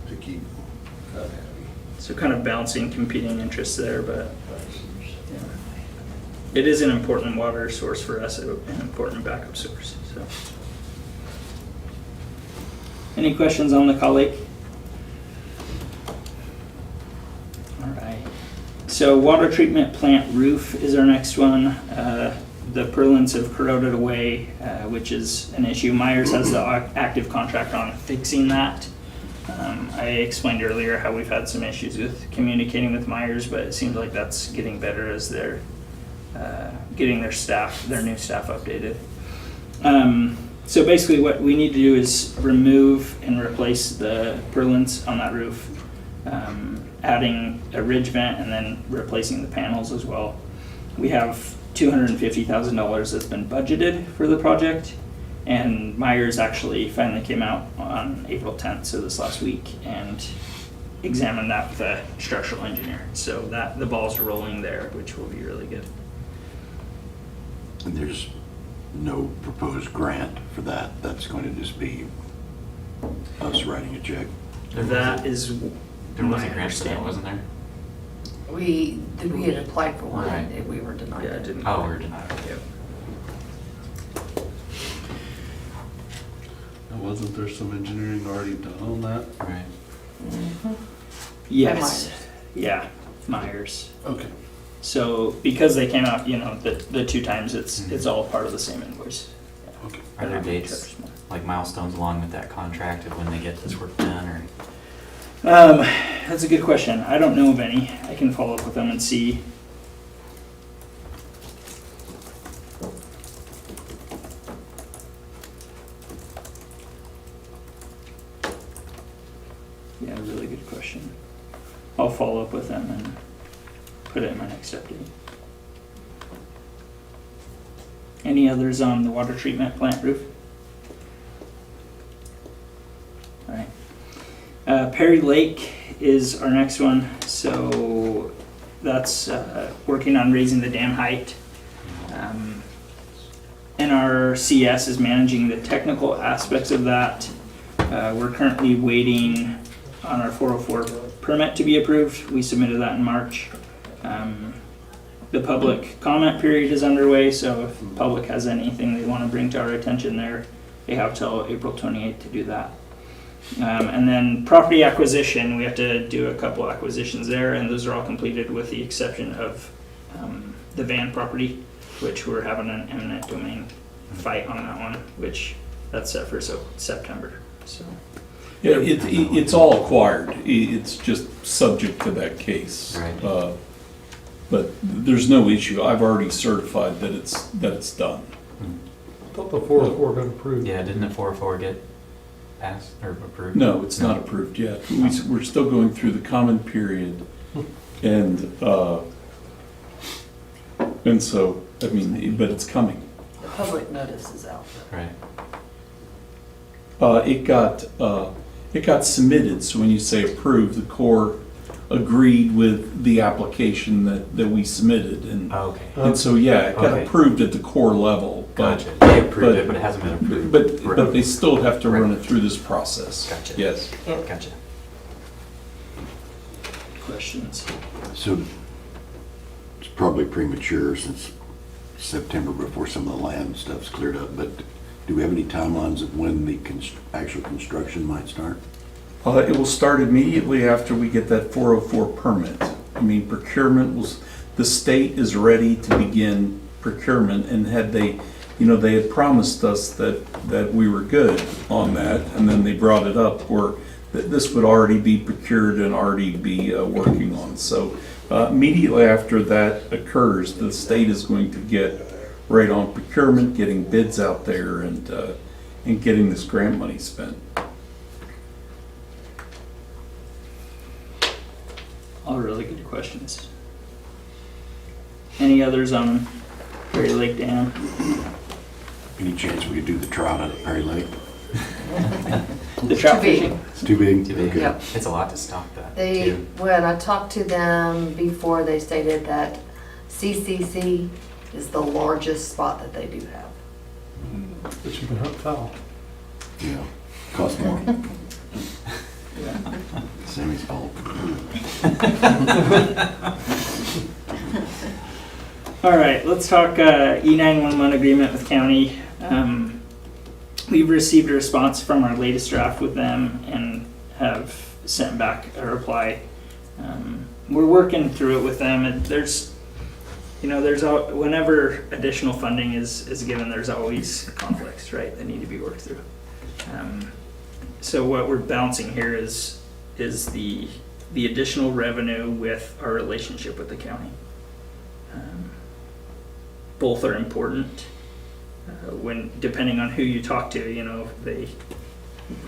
to keep kind of happy. So kind of balancing competing interests there, but yeah. It is an important water source for us, an important backup source, so. Any questions on the Call Lake? All right. So water treatment plant roof is our next one. The purlins have corroded away, which is an issue. Myers has the active contract on fixing that. I explained earlier how we've had some issues with communicating with Myers, but it seems like that's getting better as they're getting their new staff updated. So basically what we need to do is remove and replace the purlins on that roof, adding a ridge vent and then replacing the panels as well. We have $250,000 that's been budgeted for the project, and Myers actually finally came out on April 10th, so this last week, and examined that with a structural engineer. So that the balls are rolling there, which will be really good. And there's no proposed grant for that. That's going to just be us writing a check. That is There was my a grant for that, understanding. wasn't there? We had applied for one, Right. and we were denied. Yeah, it. it didn't. Oh, we were denied. Yep. Wasn't there some engineering already done on that? Right. Yes. Myers. Yeah, Myers. Okay. So because they came out, the two times, it's all part of the same invoice. Okay. Are there dates, like milestones along with that contract of when they get this work done, or? That's a good question. I don't know of any. I can follow up with them and see. Yeah, really good question. I'll follow up with them and put it in my next update. Any others on the water treatment plant roof? All right. Perry Lake is our next one. So that's working on raising the dam height. NRCS is managing the technical aspects of that. We're currently waiting on our 404 permit to be approved. We submitted that in March. The public comment period is underway, so if the public has anything they want to bring to our attention there, they have till April 28th to do that. And then property acquisition, we have to do a couple acquisitions there, and those are all completed with the exception of the van property, which we're having an eminent domain fight on that one, which that's set for September. So. Yeah, it's all acquired. It's just subject to that case. Right. But there's no issue. I've already certified that it's done. I thought the 404 got approved. Yeah, didn't the 404 get passed or approved? No, it's not approved yet. We're still going through the comment period, and so I mean, but it's coming. The public notice is out. Right. It got submitted. So when you say approved, the Corps agreed with the application that we submitted, and Okay. and so yeah, it got Okay. approved at the Corps level. But Gotcha. They approved it, but it hasn't been approved. But they still have to run it through this process. Gotcha. Yes. Gotcha. Questions? So it's probably premature since September before some of the land stuff's cleared up, but do we have any timelines of when the actual construction might start? It will start immediately after we get that 404 permit. I mean, the state is ready to begin procurement, and they had promised us that we were good on that, and then they brought it up where that this would already be procured and already be working on. So immediately after that occurs, the state is going to get right on procurement, getting bids out there, and getting this grant money spent. All really good questions. Any others on Perry Lake Dam? Any chance we could do the trout out at Perry Lake? The trout Too big. fishing. It's too big? Too big. Okay. Yep. It's a lot to stock that, They, too. when I talked to them before, they stated that CCC is the largest spot that they do have. But you can hunt fowl. Yeah, cost more. Sammy's fault. All right, let's talk E911 agreement with county. We've received a response from our latest draft with them and have sent back a reply. We're working through it with them. Whenever additional funding is given, there's always conflicts, right, that need to be worked through. So what we're balancing here is the additional revenue with our relationship with the county. Both are important. When depending on who you talk to,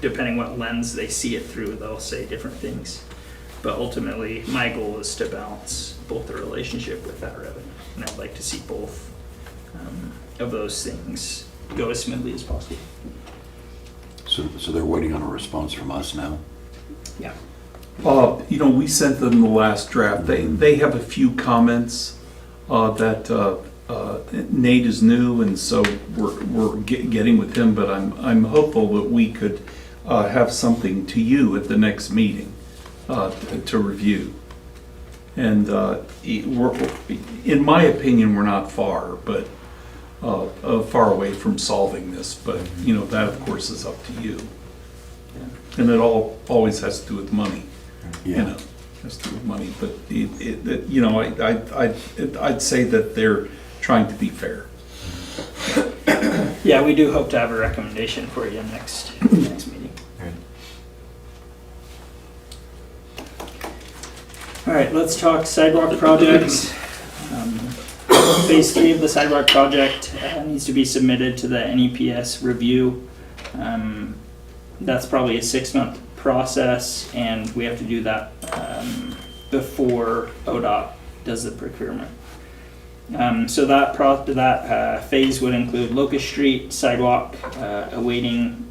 depending what lens they see it through, they'll say different things. But ultimately, my goal is to balance both the relationship with that revenue, and I'd like to see both of those things go as smoothly as possible. So they're waiting on a response from us now? Yeah. We sent them the last draft. They have a few comments that Nate is new, and so we're getting with him. But I'm hopeful that we could have something to you at the next meeting to review. And in my opinion, we're not far, but far away from solving this. But that of course is up to you. And it always has to do with money. Yeah. Has to do with money. But I'd say that they're trying to be fair. Yeah, we do hope to have a recommendation for you next meeting. All right, let's talk sidewalk projects. Phase 3 of the sidewalk project needs to be submitted to the NEPS review. That's probably a 6-month process, and we have to do that before ODOT does the procurement. So that phase would include Locust Street sidewalk, awaiting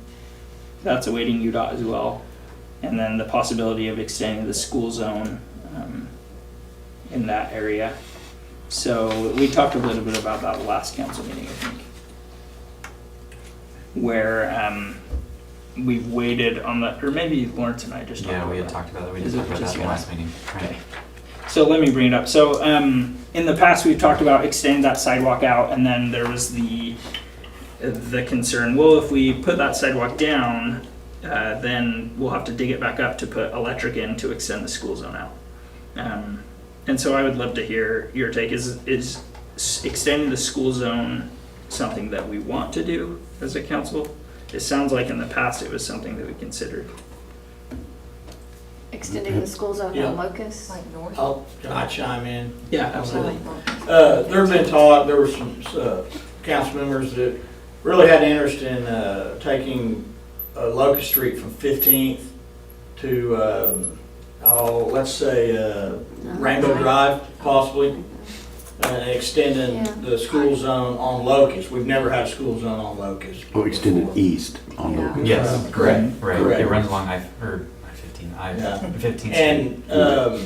UDOT as well, and then the possibility of extending the school zone in that area. So we talked a little bit about that last council meeting, I think, where we've waited on the, or maybe Lawrence and I just talked about that. Yeah, we had talked about that. We Is did it talk about just that in the you last and I? meeting. Right. Okay. So let me bring it up. So in the past, we've talked about extending that sidewalk out, and then there was the concern, well, if we put that sidewalk down, then we'll have to dig it back up to put electric in to extend the school zone out. And so I would love to hear your take. Is extending the school zone something that we want to do as a council? It sounds like in the past it was something that we considered. Extending the school zone Yeah. on Locust? Like north? Can I chime in? Yeah, absolutely. There were some council members that really had interest in taking Locust Street from 15th to, let's say Rainbow Drive, possibly, and extending the school zone on Locust. We've never had a school zone on Locust. Oh, extended east on Locust. Yes, Correct. Right. Correct. It runs along I-15 Street. And,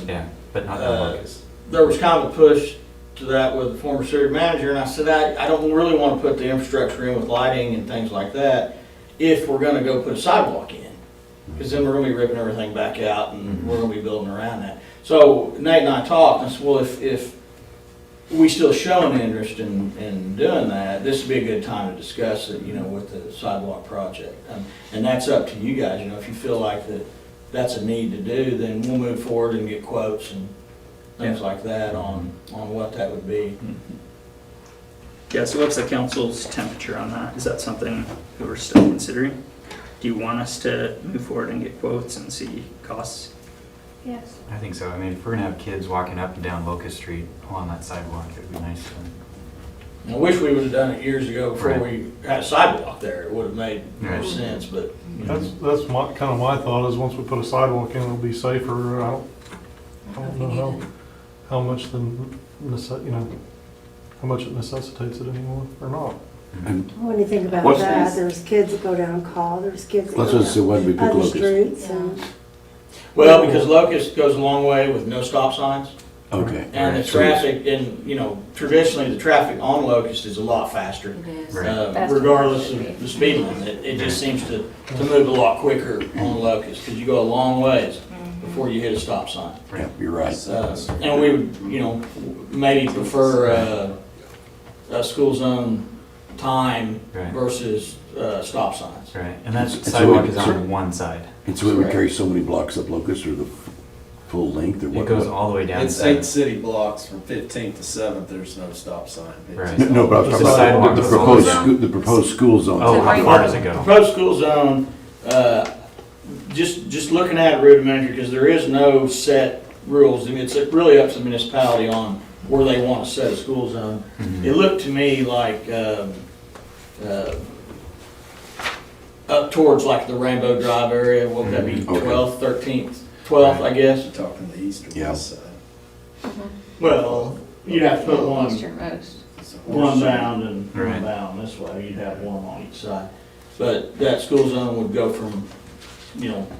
yeah, but not on Locust. There was kind of a push to that with the former city manager, and I said, I don't really want to put the infrastructure in with lighting and things like that if we're gonna go put a sidewalk in. Because then we're gonna be ripping everything back out and we're gonna be building around that. So Nate and I talked, and I said, well, if we still show an interest in doing that, this would be a good time to discuss it, with the sidewalk project. And that's up to you guys, if you feel like that's a need to do, then we'll move forward and get quotes and things like that on what that would be. Yeah, so what's the council's temperature on that? Is that something that we're still considering? Do you want us to move forward and get quotes and see costs? Yes. I think so. I mean, if we're gonna have kids walking up and down Locust Street along that sidewalk, it'd be nice to. I wish we would have done it years ago before Right. we had a sidewalk there. It would have made more Right. sense, but. That's my thought is once we put a sidewalk in, it'll be safer. I don't know how much how much it necessitates it anymore or not. And When you think about What's that, this? there's kids that go down Call, there's kids that Let's go just say why we down pick other Locust. streets and. Well, because Locust goes a long way with no stop signs. Okay. And the So- traffic, and, traditionally, the traffic on Locust is a lot faster. It is. Regardless of the speed limit, it just seems to move a lot quicker on Locust, because you go a long ways before you hit a stop sign. Yeah, you're right. And we would, maybe prefer a school zone time Right. versus stop signs. Right, and that And so sidewalk it- is on one side. And so it would carry so many blocks up Locust or the full length or what? It goes all the way down. It's 8 city blocks from 15th to 7th, there's no stop sign. Right. No, but I was The talking about sidewalk the is all proposed, the way down. the proposed school zone. Oh, how far does it go? Proposed school zone, just looking at it rudimentary, because there is no set rules. I mean, it's really up to the municipality on where they want to set a school zone. Mhm. It looked to me like up towards like the Rainbow Drive area, what would that be, Okay. 12th, 13th, 12th, I guess? You're talking the east or Yeah. west side. Well, you'd have to put one Easternmost. bound and one Right. bound this way, you'd have one on each side. But that school zone would go from,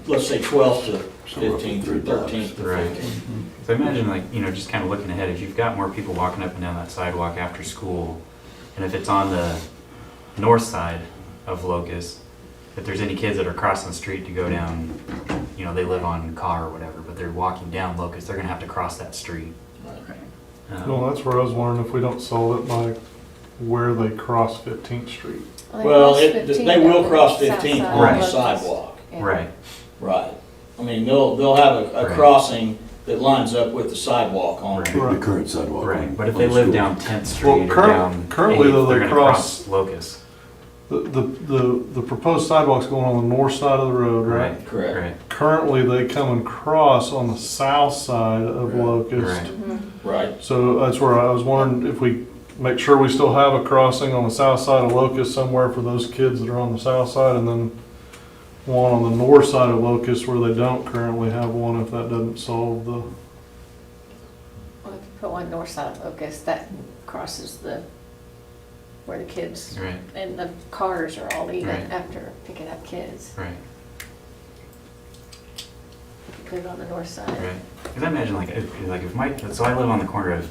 let's say 12th to So roughly 15th, or 3 blocks. 13th to Right. 15th. So imagine just kind of looking ahead, if you've got more people walking up and down that sidewalk after school, and if it's on the north side of Locust, if there's any kids that are crossing the street to go down, they live on Carr or whatever, but they're walking down Locust, they're gonna have to cross that street. Well, that's where I was wondering if we don't solve it by where they cross 15th Street. Well, they will cross 15th on the Right. sidewalk. Right, Right. I mean, they'll have a Right. crossing that lines up with the sidewalk on it. The current sidewalk. right, but if on they the live school. down 10th Well, Street or down currently, 8th, though, they're they gonna cross- cross Locust. The proposed sidewalk's going on the north side of the road, right? Right, Correct. right, Currently, they come and cross on the south side of Right. Locust. right. Right. So that's where I was wondering if we make sure we still have a crossing on the south side of Locust somewhere for those kids that are on the south side, and then one on the north side of Locust where they don't currently have one, if that doesn't solve the, Well, if you put one north side of Locust, that crosses where the kids Right. and the cars are all leaving Right. after picking up kids. Right. If you put it on the north side. Right. Because I imagine so I live on the corner of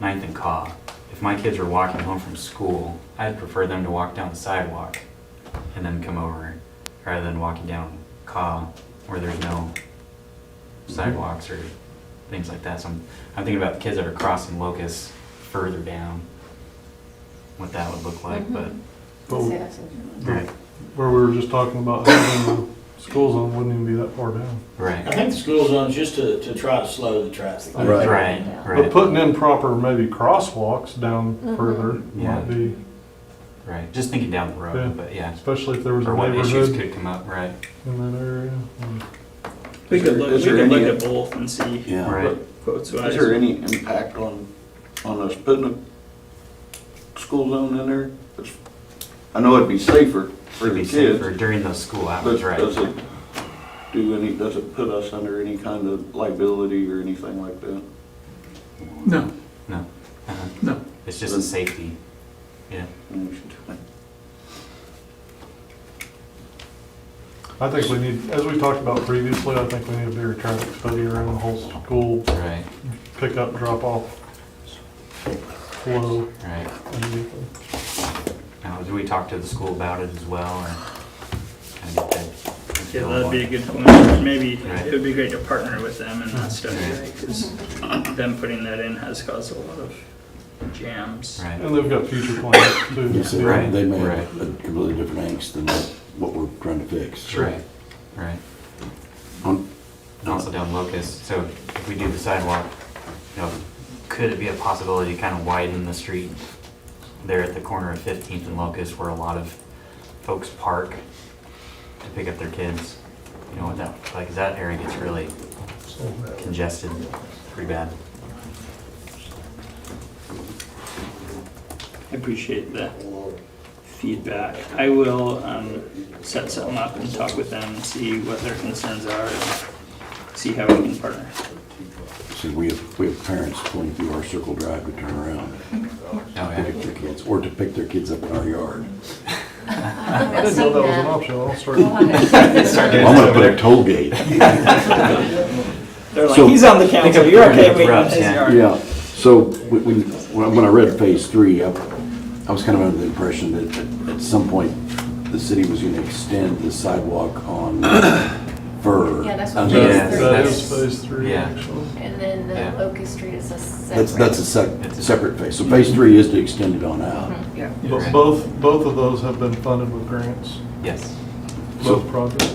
9th and Caw. If my kids are walking home from school, I'd prefer them to walk down the sidewalk and then come over rather than walking down Caw where there's no sidewalks or things like that. So I'm thinking about the kids that are crossing Locust further down, what that would look like, but. but See, that's interesting. Right. where we were just talking about having the school zone wouldn't even be that far down. Right. I think the school zone's just to try to slow the traffic. Right. Right. But Right. putting in proper maybe crosswalks down further Yeah. might be, Right. Just thinking down the road, Yeah. but yeah. especially if there was a Or what issues neighborhood could come up, right? in that area. We could Is there look any- at both and see Yeah. Right. what quotes wise. Is there any impact on us putting a school zone in there? I know it'd be safer for It'd the be kids, safer during those school but hours, right? does it put us under any kind of liability or anything like that? No, No. Uh-huh. no. It's just a safety. Yeah. I think we need, as we talked about previously, I think we need a bigger traffic study around the whole school Right. pick up, drop off flow. Right. and everything. Now, do we talk to the school about it as well, or kind of get that? Yeah, that'd be a good point. Maybe Right. it would be great to partner with them in that study, right? Because them putting that in has caused a lot of jams. Right. And they've got future plans too. Yes, Right. they may Right. have a completely different angst than what we're trying to fix. Right. Right. On- And also down Locust, so if we do the sidewalk, could it be a possibility to kind of widen the street there at the corner of 15th and Locust where a lot of folks park to pick up their kids? What that, like, that area gets really congested pretty bad. I appreciate the feedback. I will set something up and talk with them and see what their concerns are and see how we can partner. See, we have parents going through our circle drive to turn around. Oh, pick their kids, or to pick their kids up in our yard. I didn't know that was an option. I'll start. Well, I'm gonna put a toll gate. They're like, So- he's on the council, you're okay waiting in his yard. Yeah, so when I read phase 3, I was kind of under the impression that at some point, the city was gonna extend the sidewalk on Fur. Yeah, that's what under- phase 3 That is. is phase 3, Yeah. actually. And then Yeah. the Locust Street is a separate. That's a separate phase. So phase 3 is to extend it on out. Yeah. But both of those have been funded with grants, Yes. both projects.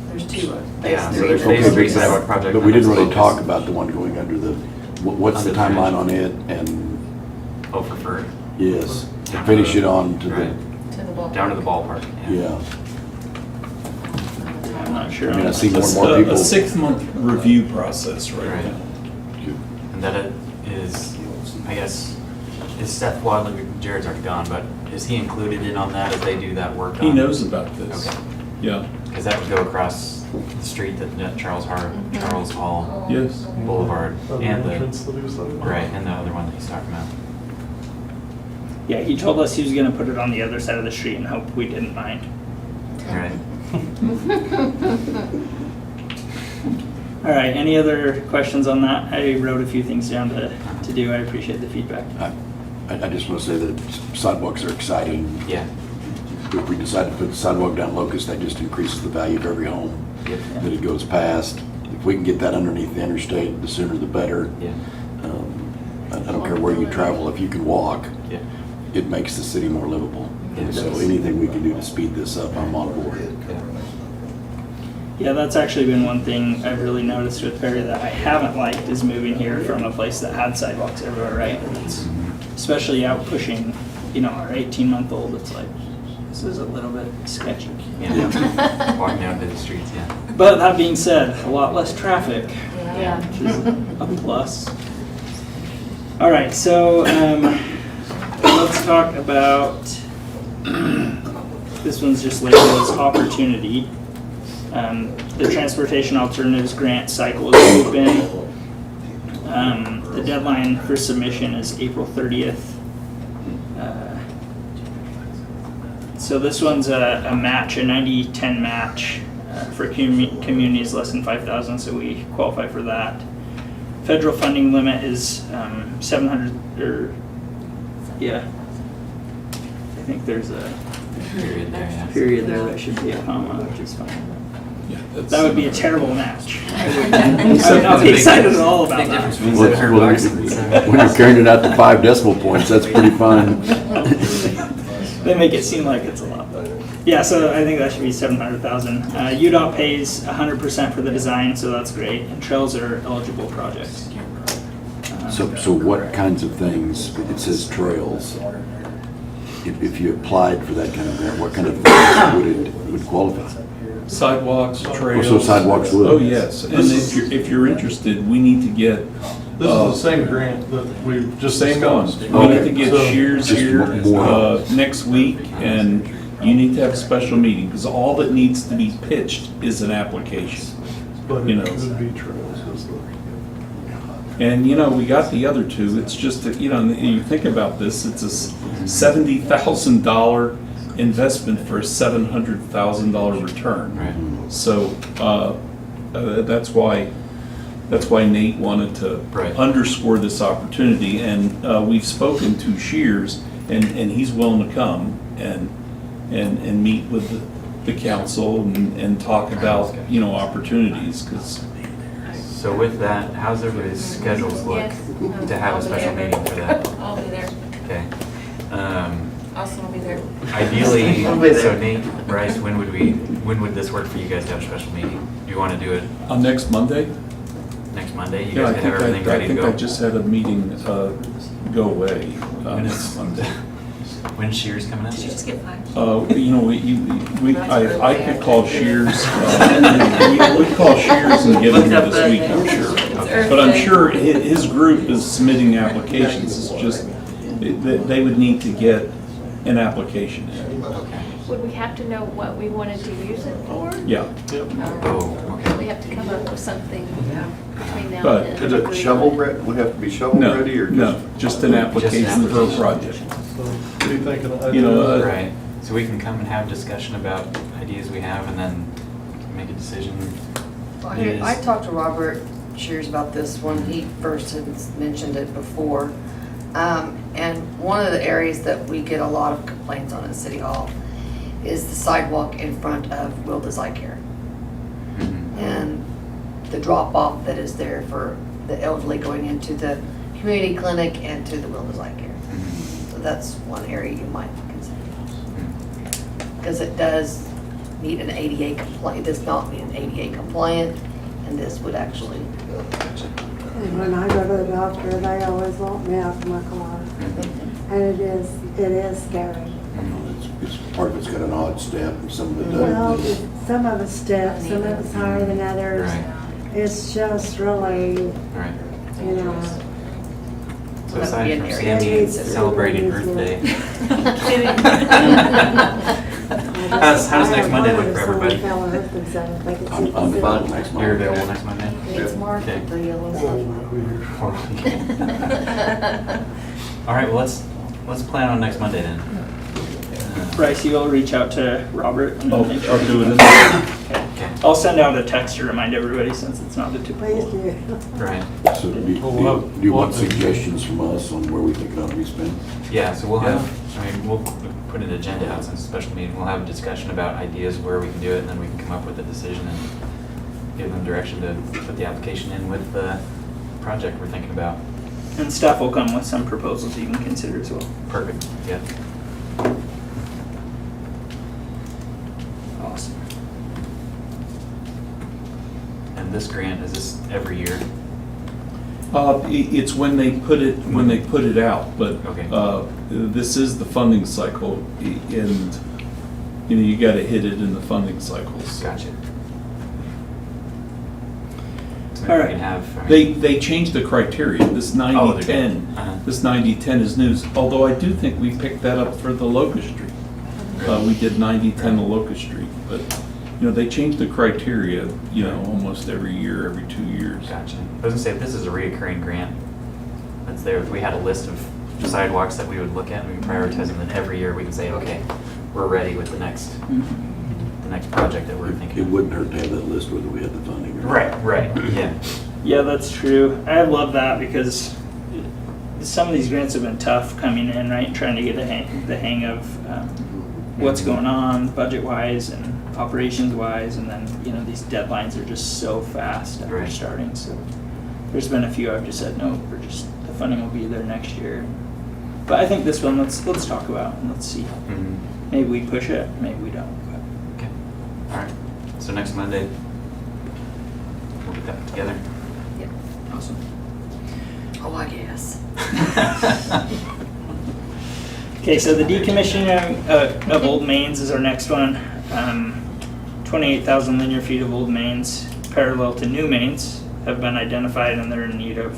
There's two of Yeah, phase so 3. there's phase 3 sidewalk project. But we didn't and really then talk Locust. about the one going under the, what's the Under the timeline bridge. on it? And, Oh, for Fur? yes, to finish it on to the, Right. To the ballpark. Down to the ballpark. yeah. I'm not sure. I mean, I on see that. more and more people. A 6-month review process right Right. now. And that it is, I guess, is Seth Wadley, Jared's already gone, but is he included in on that as they do that work? He on- knows about this. Okay. Yeah, Because that would go across the street that Charles Hall yes. Boulevard The and entrance that he was talking about. right, and the other one that he's talking about. Yeah, he told us he was gonna put it on the other side of the street and hope we didn't mind. Right. All right, any other questions on that? I wrote a few things down to do. I appreciate the feedback. I just want to say that sidewalks are exciting. Yeah. If we decide to put the sidewalk down Locust, that just increases the value of every home Yep. that it goes past. If we can get that underneath the interstate, the sooner the better. Yeah. I don't care where you travel, if you can walk, Yeah. it makes the city more livable. It And so does. anything we can do to speed this up, I'm on board. Yeah, that's actually been one thing I've really noticed with Perry that I haven't liked is moving here from a place that had sidewalks everywhere, right? And it's especially out pushing, our 18-month-old, it's like, this is a little bit sketchy. Yeah. Walking down to the streets, yeah. But that being said, a lot less traffic, Yeah. which is a plus. All right, so let's talk about, this one's just labeled as opportunity. The Transportation Alternatives Grant cycle is open. The deadline for submission is April 30th. So this one's a match, a 90-10 match for communities less than 5,000, so we qualify for that. Federal funding limit is 700, I think there's a Period there, yeah. period there, that should be a comma, which is fine. Yeah, that's- That would be a terrible match. I would not be excited at all about Big that. difference between Well, $700 when you're carrying it out to 5 decimal points, that's pretty fine. They make it seem like it's a lot, but, yeah, so I think that should be 700,000. UDOT pays 100% for the design, so that's great, and trails are eligible projects. So what kinds of things, it says trails, if you applied for that kind of grant, what kind of things would qualify? Sidewalks, trails. So sidewalks would? Oh, yes. And if you're interested, we need to get. This is the same grant that we've just Same one. discussed. We need to get So- Shears Just here more. next week, and you need to have a special meeting, because all that needs to be pitched is an application. But You it know. could be trails, is the. And, we got the other two, it's just, that, you think about this, it's a $70,000 investment for a $700,000 return. Right. So, that's why Nate wanted to Right. underscore this opportunity, and we've spoken to Shears, and he's willing to come and meet with the council and talk about, opportunities, because So with that, how's everybody's schedules look to have a special meeting for that? I'll be there. Okay. Austin will be there. Ideally, I'll be there. so Nate, Bryce, when would this work for you guys to have a special meeting? Do you want to do it on next Monday? next Monday? You Yeah, I guys can have everything think I ready to think go? I just had a meeting go away When next is- Monday. When's Shears coming up? Did you just get fined? I could call Shears, we could call Shears and get him here this week, I'm sure. But I'm sure his group is submitting applications, it's just, they would need to get an application in. Okay. would we have to know what we wanted to use it for? Yeah. Oh, okay. We have to come up with something between now But- and then. Is it shovel ready, would have to be shovel No, ready or just? no, just an application for a project. So, what do you think of that? You know, Right, so we can come and have discussion about ideas we have and then make a decision. I talked to Robert Shears about this when he first had mentioned it before. And one of the areas that we get a lot of complaints on at City Hall is the sidewalk in front of Will Desai Care. And the drop off that is there for the elderly going into the community clinic and to the Will Desai Care. So that's one area you might consider. Because it does meet an ADA compliant, it does not meet an ADA compliant, and this would actually. And when I go to the doctor, they always want me out of my car. And it is scary. It's part of it's got an odd step and some of it Well, doesn't. some of it's steps, some of it's higher than others. Right. It's just really, Right. you know. So aside from Sammy celebrating Earth Day. How's next Monday look for everybody? I'm fine next month. You're available next Monday? It's marked Okay. with the yellow stuff. All right, well, let's plan on next Monday then. Bryce, you'll reach out to Robert? and I'll make sure- do it in Okay. I'll send out a text to remind everybody since it's not the Please typical. do. Right. So do you want suggestions from us on where we think it ought to be spent? Yeah, so we'll have, we'll put an agenda out since it's a special meeting. We'll have a discussion about ideas where we can do it, and then we can come up with a decision and give them direction to put the application in with the project we're thinking about. And staff will come with some proposals you can consider as well. Perfect, yeah. Awesome. And this grant, is this every year? It's when they put it out, but Okay. this is the funding cycle, and you know, you gotta hit it in the funding cycles. Gotcha. So All maybe we right. can have, I mean, They changed the criteria, this Oh, 90-10, they did. Uh-huh. this 90-10 is news, although I do think we picked that up for the Locust Street. We did 90-10 to Locust Street, but, you know, they changed the criteria, you know, almost every year, every 2 years. Gotcha. I was gonna say, if this is a reoccurring grant, that's there, if we had a list of sidewalks that we would look at, and we can prioritize them, then every year we can say, okay, we're ready with the next project that we're thinking It of. wouldn't hurt to have that list whether we had the funding or not. Right, yeah. Yeah, that's true. I love that because some of these grants have been tough coming in, right? Trying to get the hang of what's going on budget-wise and operations-wise, and then, you know, these deadlines are just so fast after Right. starting, so. There's been a few I've just said, no, the funding will be there next year. But I think this one, let's talk about and let's see. Mhm. Maybe we push it, maybe we don't. Okay, all right. So next Monday, we'll get that together. Awesome. Oh, I guess. Okay, so the decommissioning of old mains is our next one. 28,000 linear feet of old mains parallel to new mains have been identified and they're in need of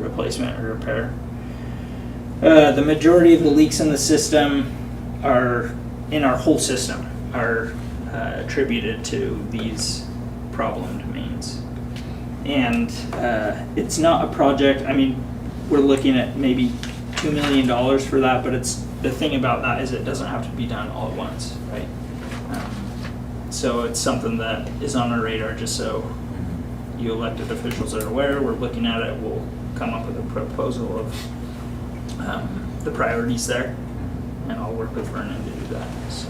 replacement or repair. The majority of the leaks in the system are, in our whole system, are attributed to these problemed mains. And it's not a project, I mean, we're looking at maybe $2 million for that, but it's, the thing about that is it doesn't have to be done all at once, right? So it's something that is on our radar, just so you elected officials are aware. We're looking at it, we'll come up with a proposal of the priorities there, and I'll work with Vernon to do that, so.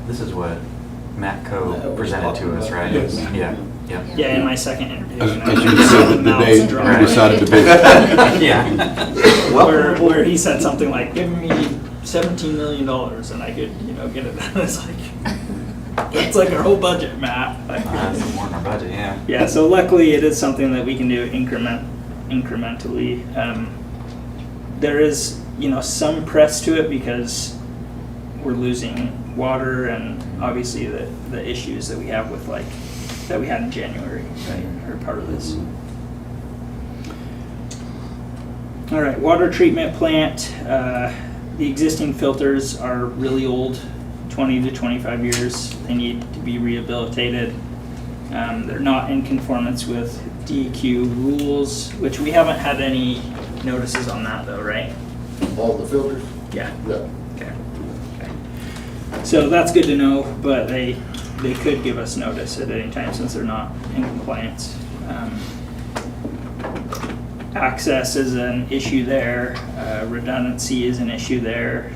This is what Matt Coe presented to us, right? Yes. Yeah. Yeah, in my second interview. As you said, the day we decided to bid. Yeah. Where he said something like, give me $17 million and I could, you know, get it done. It's like, that's like our whole budget, Matt. That's more than our budget, yeah. Yeah, so luckily it is something that we can do incrementally. There is, you know, some press to it because we're losing water and obviously the issues that we have with that we had in January, right, are part of this. All right, water treatment plant. The existing filters are really old, 20 to 25 years. They need to be rehabilitated. They're not in conformance with DEQ rules, which we haven't had any notices on that though, right? All the filters? Yeah. No. Okay. So that's good to know, but they could give us notice at any time since they're not in compliance. Access is an issue there, redundancy is an issue there,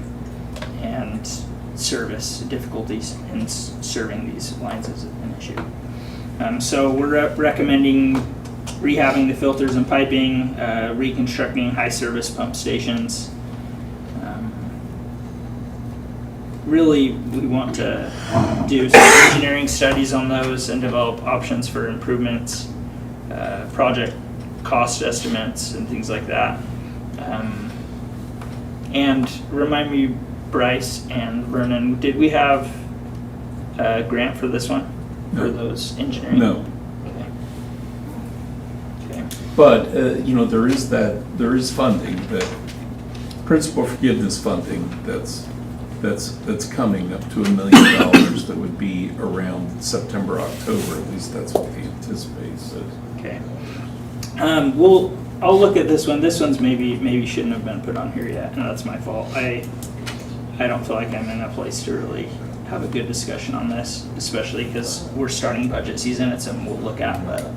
and service difficulties in serving these lines is an issue. So we're recommending rehabbing the filters and piping, reconstructing high service pump stations. Really, we want to do some engineering studies on those and develop options for improvements, project cost estimates and things like that. And remind me, Bryce and Vernon, did we have a grant for this one? For those engineering? No. Okay. But, there is funding, that principal forgiveness funding that's coming up to $1 million that would be around September, October, at least that's what we anticipate, so. Okay. I'll look at this one. This one's maybe shouldn't have been put on here yet, and that's my fault. I don't feel like I'm in a place to really have a good discussion on this, especially because we're starting budget season. It's something we'll look at, but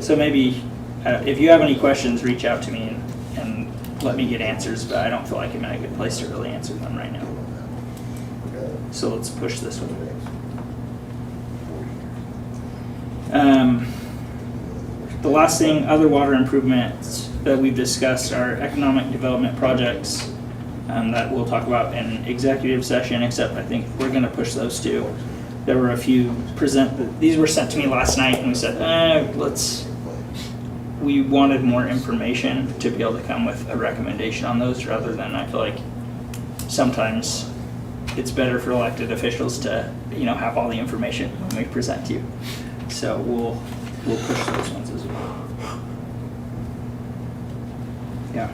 so maybe if you have any questions, reach out to me and let me get answers, but I don't feel like I'm in a good place to really answer them right now. So let's push this one. The last thing, other water improvements that we've discussed are economic development projects that we'll talk about in executive session, except I think we're gonna push those too. There were a few these were sent to me last night and we said, we wanted more information to be able to come with a recommendation on those rather than, I feel like sometimes it's better for elected officials to, have all the information when we present to you. So we'll push those ones as well. Yeah.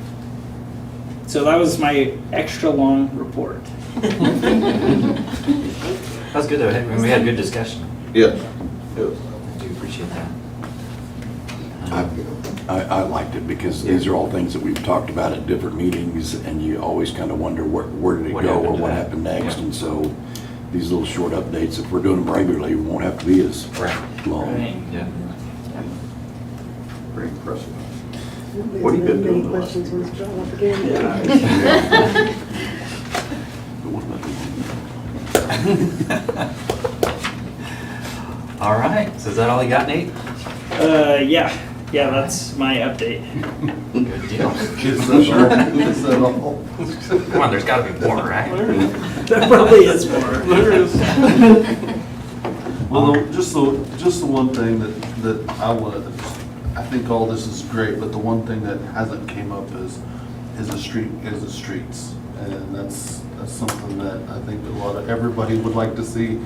So that was my extra long report. That was good though. We had a good discussion. Yes. I do appreciate that. I liked it because these are all things that we've talked about at different meetings, and you always kind of wonder where did it What go happened or to what that? happened next. Yeah. And so these little short updates, if we're doing them regularly, we won't have to be as long. Right. Yeah. Very impressive. What have you been doing Many the last questions was brought up again. All right, so is that all you got, Nate? Yeah, that's my update. Good deal. Is that all? Come on, there's gotta be more, right? There probably is more. There is. Well, just the one thing that I think all this is great, but the one thing that hasn't came up is the streets. And that's something that I think everybody would like to see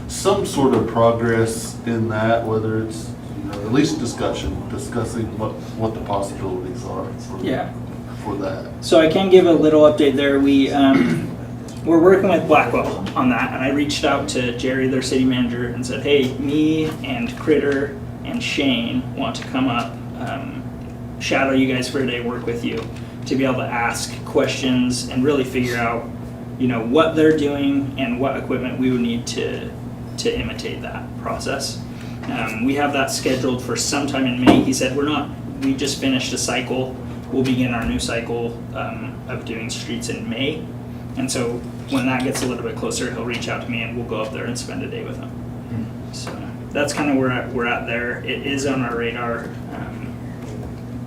some sort of progress in that, whether it's, at least discussing what the possibilities are for that. So I can give a little update there. We're working with Blackwell on that, and I reached out to Jerry, their city manager, and said, hey, me and Critter and Shane want to come up, shadow you guys for a day, work with you to be able to ask questions and really figure out, what they're doing and what equipment we would need to imitate that process. We have that scheduled for sometime in May. He said we just finished a cycle. We'll begin our new cycle of doing streets in May. And so when that gets a little bit closer, he'll reach out to me and we'll go up there and spend a day with him. So that's kind of where we're at there. It is on our radar.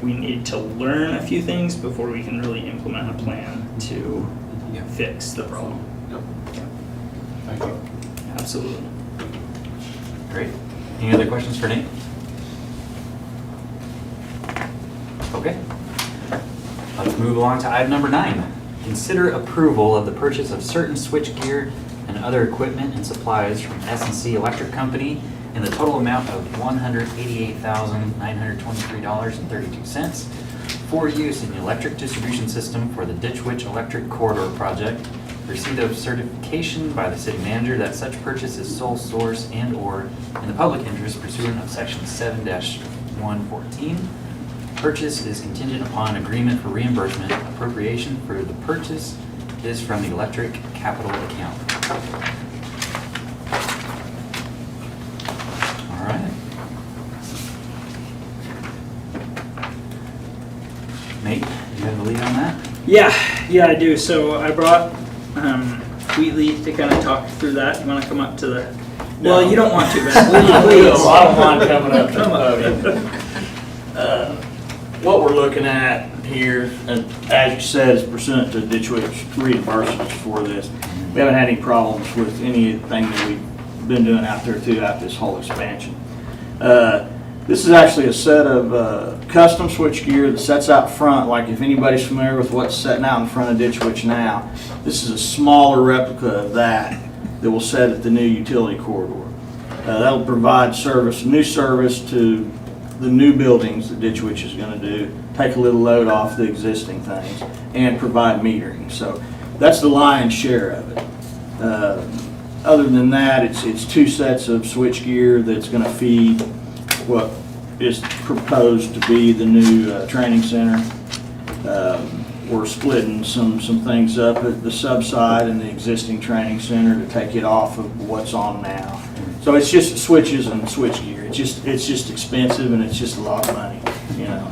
We need to learn a few things before we can really implement a plan to fix the problem. Yep. Thank you. Absolutely. Great. Any other questions for Nate? Okay. Let's move along to item number 9. Consider approval of the purchase of certain switchgear and other equipment and supplies from S&C Electric Company in the total amount of $188,923.32 for use in the electric distribution system for the Ditch Witch Electric Corridor project receipt of certification by the city manager that such purchase is sole source and/or in the public interest pursuant of section 7-114. Purchase is contingent upon agreement for reimbursement. Appropriation for the purchase is from the electric capital account. All right. Nate, you have the lead on that? Yeah, I do. So I brought Wheatley to kind of talk through that. You want to come up to the? Well, you don't want to, but Wheatley, please. I don't mind coming up to the podium. What we're looking at here, and as you said, is pursuant to Ditch Witch reimbursements for this. We haven't had any problems with anything that we've been doing out there throughout this whole expansion. This is actually a set of custom switchgear that sets out front, like if anybody's familiar with what's setting out in front of Ditch Witch now, this is a smaller replica of that will set at the new utility corridor. That'll provide new service to the new buildings that Ditch Witch is going to do, take a little load off the existing things, and provide metering. So that's the lion's share of it. Other than that, it's two sets of switchgear that's going to feed what is proposed to be the new training center. We're splitting some things up at the sub side and the existing training center to take it off of what's on now. So it's just switches and switchgear. It's just expensive and it's just a lot of money, you know.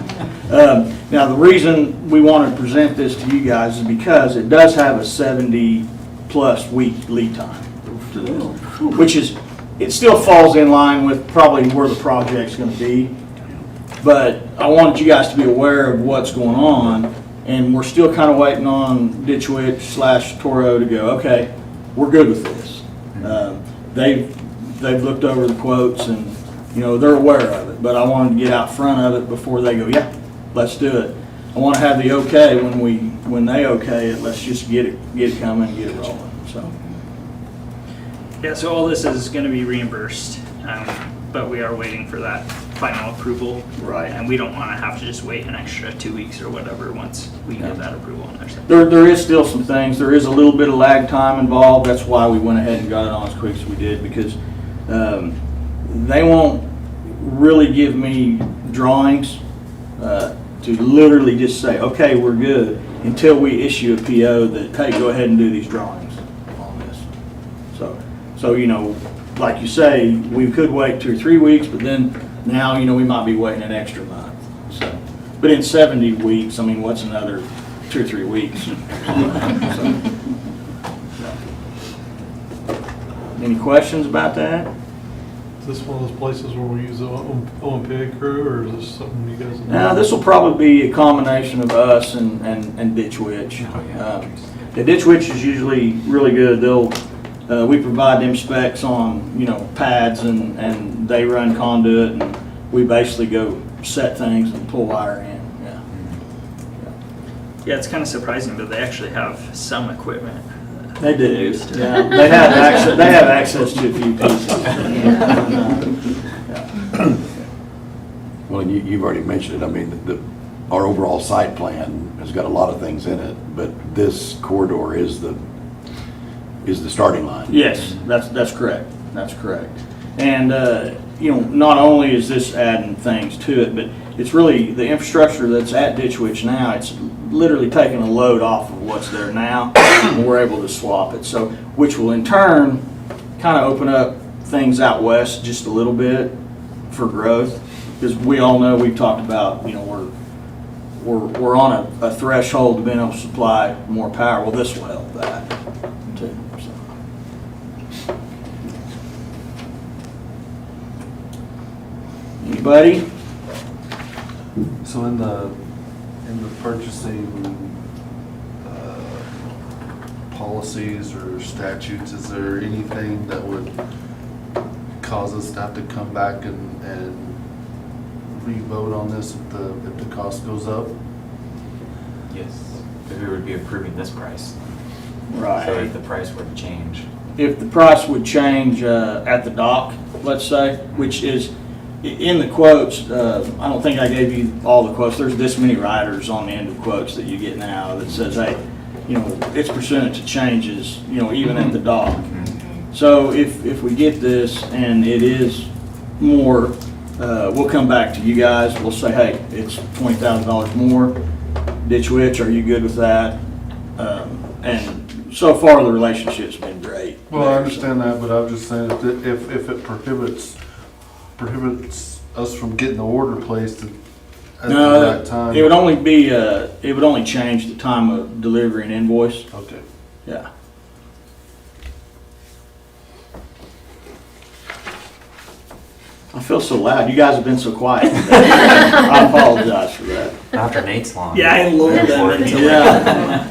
Now the reason we want to present this to you guys is because it does have a 70+ week lead time to this, which is, it still falls in line with probably where the project's going to be. But I wanted you guys to be aware of what's going on, and we're still kind of waiting on Ditch Witch / Toro to go, okay, we're good with this. They've looked over the quotes and, you know, they're aware of it, but I wanted to get out front of it before they go, yeah, let's do it. I want to have the okay when they okay it, let's just get it coming and get it rolling, so. Yeah, so all this is going to be reimbursed, but we are waiting for that final approval. Right. And we don't want to have to just wait an extra 2 weeks or whatever once we get that approval on our side. There is still some things, there is a little bit of lag time involved, that's why we went ahead and got it on as quick as we did, because they won't really give me drawings to literally just say, okay, we're good, until we issue a PO that, hey, go ahead and do these drawings on this. So you know, like you say, we could wait 2 or 3 weeks, but then now, you know, we might be waiting an extra month. So, but in 70 weeks, I mean, what's another 2 or 3 weeks? Any questions about that? Is this one of those places where we use the OMPA crew, or is this something you guys? Now, this will probably be a combination of us and Ditch Witch. The Ditch Witch is usually really good. We provide them specs on, you know, pads, and they run conduit, and we basically go set things and pull wire in. Yeah. Yeah, it's kind of surprising, but they actually have some equipment. They do. Yeah. They have access to a few pieces. Well, you've already mentioned it. I mean, our overall site plan has got a lot of things in it, but this corridor is the starting line. Yes, that's correct. That's correct. And you know, not only is this adding things to it, but it's really the infrastructure that's at Ditch Witch now. It's literally taking a load off of what's there now, and we're able to swap it. So, which will in turn kind of open up things out west just a little bit for growth, because we all know, we've talked about, you know, we're on a threshold to being able to supply more power. Well, this will help that too. So. Anybody? So in the purchasing policies or statutes, is there anything that would cause us to have to come back and re-vote on this if the cost goes up? Yes, because we would be approving this price. Right. So if the price were to change. If the price would change at the dock, let's say, which is in the quotes, I don't think I gave you all the quotes. There's this many riders on the end of quotes that you get now that says, hey, its percentage changes, even at the dock. So if we get this and it is more, we'll come back to you guys. We'll say, hey, it's $20,000 more. Ditch Witch, are you good with that? And so far, the relationship's been great. Well, I understand that, but I'm just saying if it prohibits us from getting the order placed at the right time. It would only change the time of delivery and invoice. Okay. Yeah. I feel so loud. You guys have been so quiet today. I apologize for that. After Nate's long. Yeah, I love that.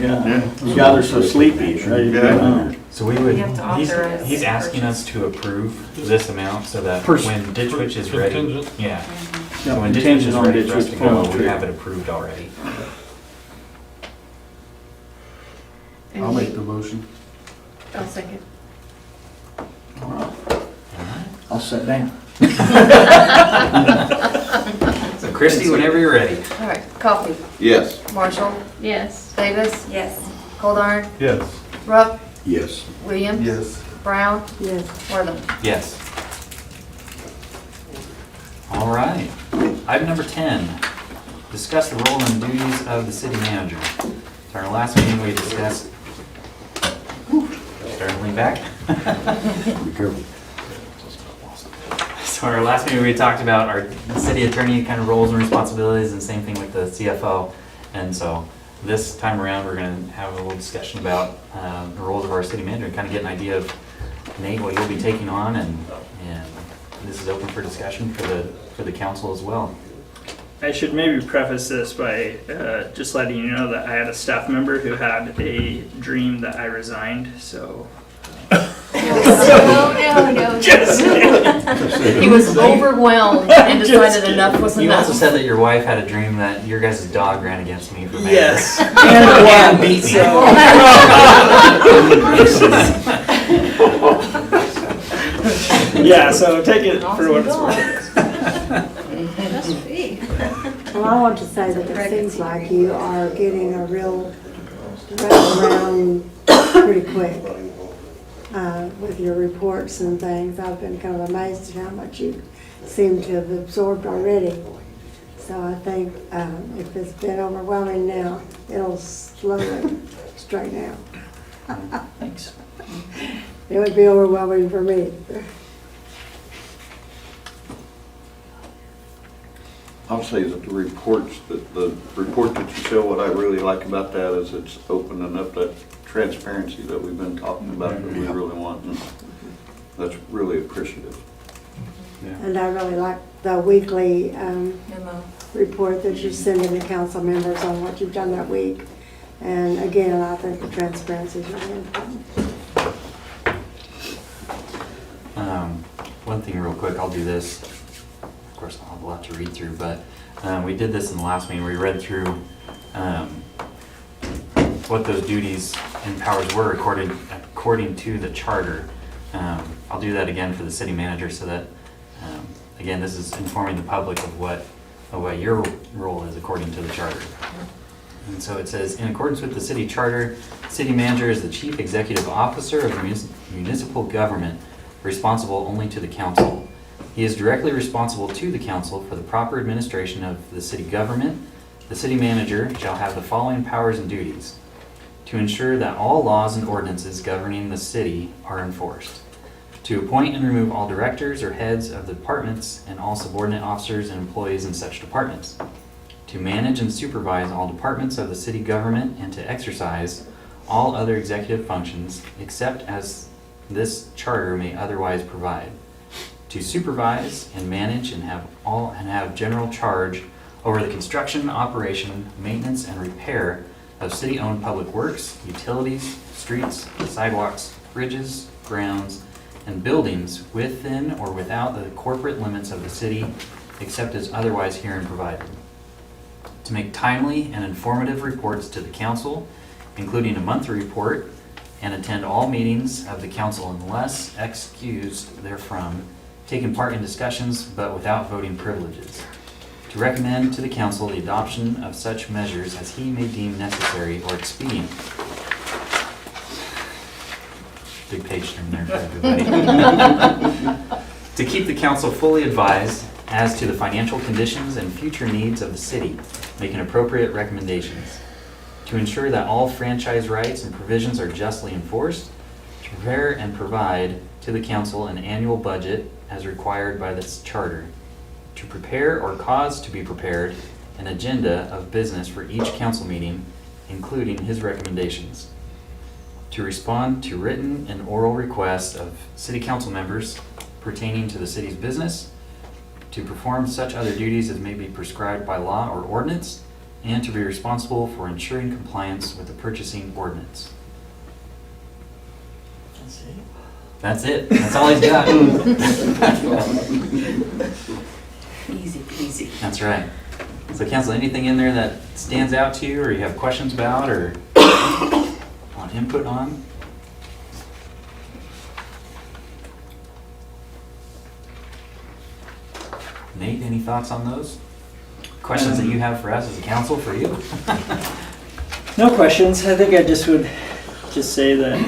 Yeah. You guys are so sleepy. Ready to go home. So we would, We have to authorize he's asking us to approve this amount so that when Ditch Witch is ready. Contingent. Yeah. Yeah, So when Ditch Witch is contingent on ready Ditch for us Witch to pulling go, the we trigger. have it approved already. I'll make the motion. I'll second. All right. I'll sit down. So Christie, whenever you're ready. All right, Coffee, Yes. Marshall, Yes. Davis, Yes. Goldar, Yes. Rupp, Yes. Williams. Yes. Brown, Yes. Wortham. Yes. All right. Item number 10, discuss the role and duties of the city manager. So our last meeting, we discussed, starting to lean back. Be careful. So our last meeting, we talked about our city attorney kind of roles and responsibilities, and same thing with the CFO. And so this time around, we're going to have a little discussion about the roles of our city manager and kind of get an idea of, Nate, what you'll be taking on, and this is open for discussion for the council as well. I should maybe preface this by just letting you know that I had a staff member who had a dream that I resigned, so. No. He was overwhelmed and decided enough was You enough. also said that your wife had a dream that your guys' dog ran against me for mayor. Yes. And beat me. Yeah, so take it for what it's worth. Must be. Well, I want to say that it seems like you are getting a real around pretty quick with your reports and things. I've been kind of amazed at how much you seem to have absorbed already. So I think if it's been overwhelming now, it'll slowly straighten out. Thanks. It would be overwhelming for me. I'll say that the report that you show, what I really like about that is it's opening up that transparency that we've been talking about that we really want. And that's really appreciative. And I really like the weekly Memo. report that you send in the council members on what you've done that week. And again, I think the transparency is really important. One thing real quick, I'll do this. Of course, I'll have a lot to read through, but we did this in the last meeting. We read through what those duties and powers were according to the charter. I'll do that again for the city manager so that, again, this is informing the public of what your role is according to the charter. And so it says, in accordance with the city charter, city manager is the chief executive officer of municipal government, responsible only to the council. He is directly responsible to the council for the proper administration of the city government. The city manager shall have the following powers and duties: to ensure that all laws and ordinances governing the city are enforced, to appoint and remove all directors or heads of the departments and all subordinate officers and employees in such departments, to manage and supervise all departments of the city government, and to exercise all other executive functions except as this charter may otherwise provide, to supervise and manage and have general charge over the construction, operation, maintenance, and repair of city-owned public works, utilities, streets, sidewalks, bridges, grounds, and buildings within or without the corporate limits of the city, except as otherwise herein provided. To make timely and informative reports to the council, including a monthly report, and attend all meetings of the council unless excused therefrom, taking part in discussions but without voting privileges. To recommend to the council the adoption of such measures as he may deem necessary or expedient. Big page turn there for everybody. To keep the council fully advised as to the financial conditions and future needs of the city, making appropriate recommendations. To ensure that all franchise rights and provisions are justly enforced, to prepare and provide to the council an annual budget as required by this charter. To prepare or cause to be prepared an agenda of business for each council meeting, including his recommendations. To respond to written and oral requests of city council members pertaining to the city's business, to perform such other duties as may be prescribed by law or ordinance, and to be responsible for ensuring compliance with the purchasing ordinance. That's it. That's all he's got. Easy peasy. That's right. So council, anything in there that stands out to you or you have questions about or want input on? Nate, any thoughts on those? Questions that you have for us as a council, for you? No questions. I think I just would just say that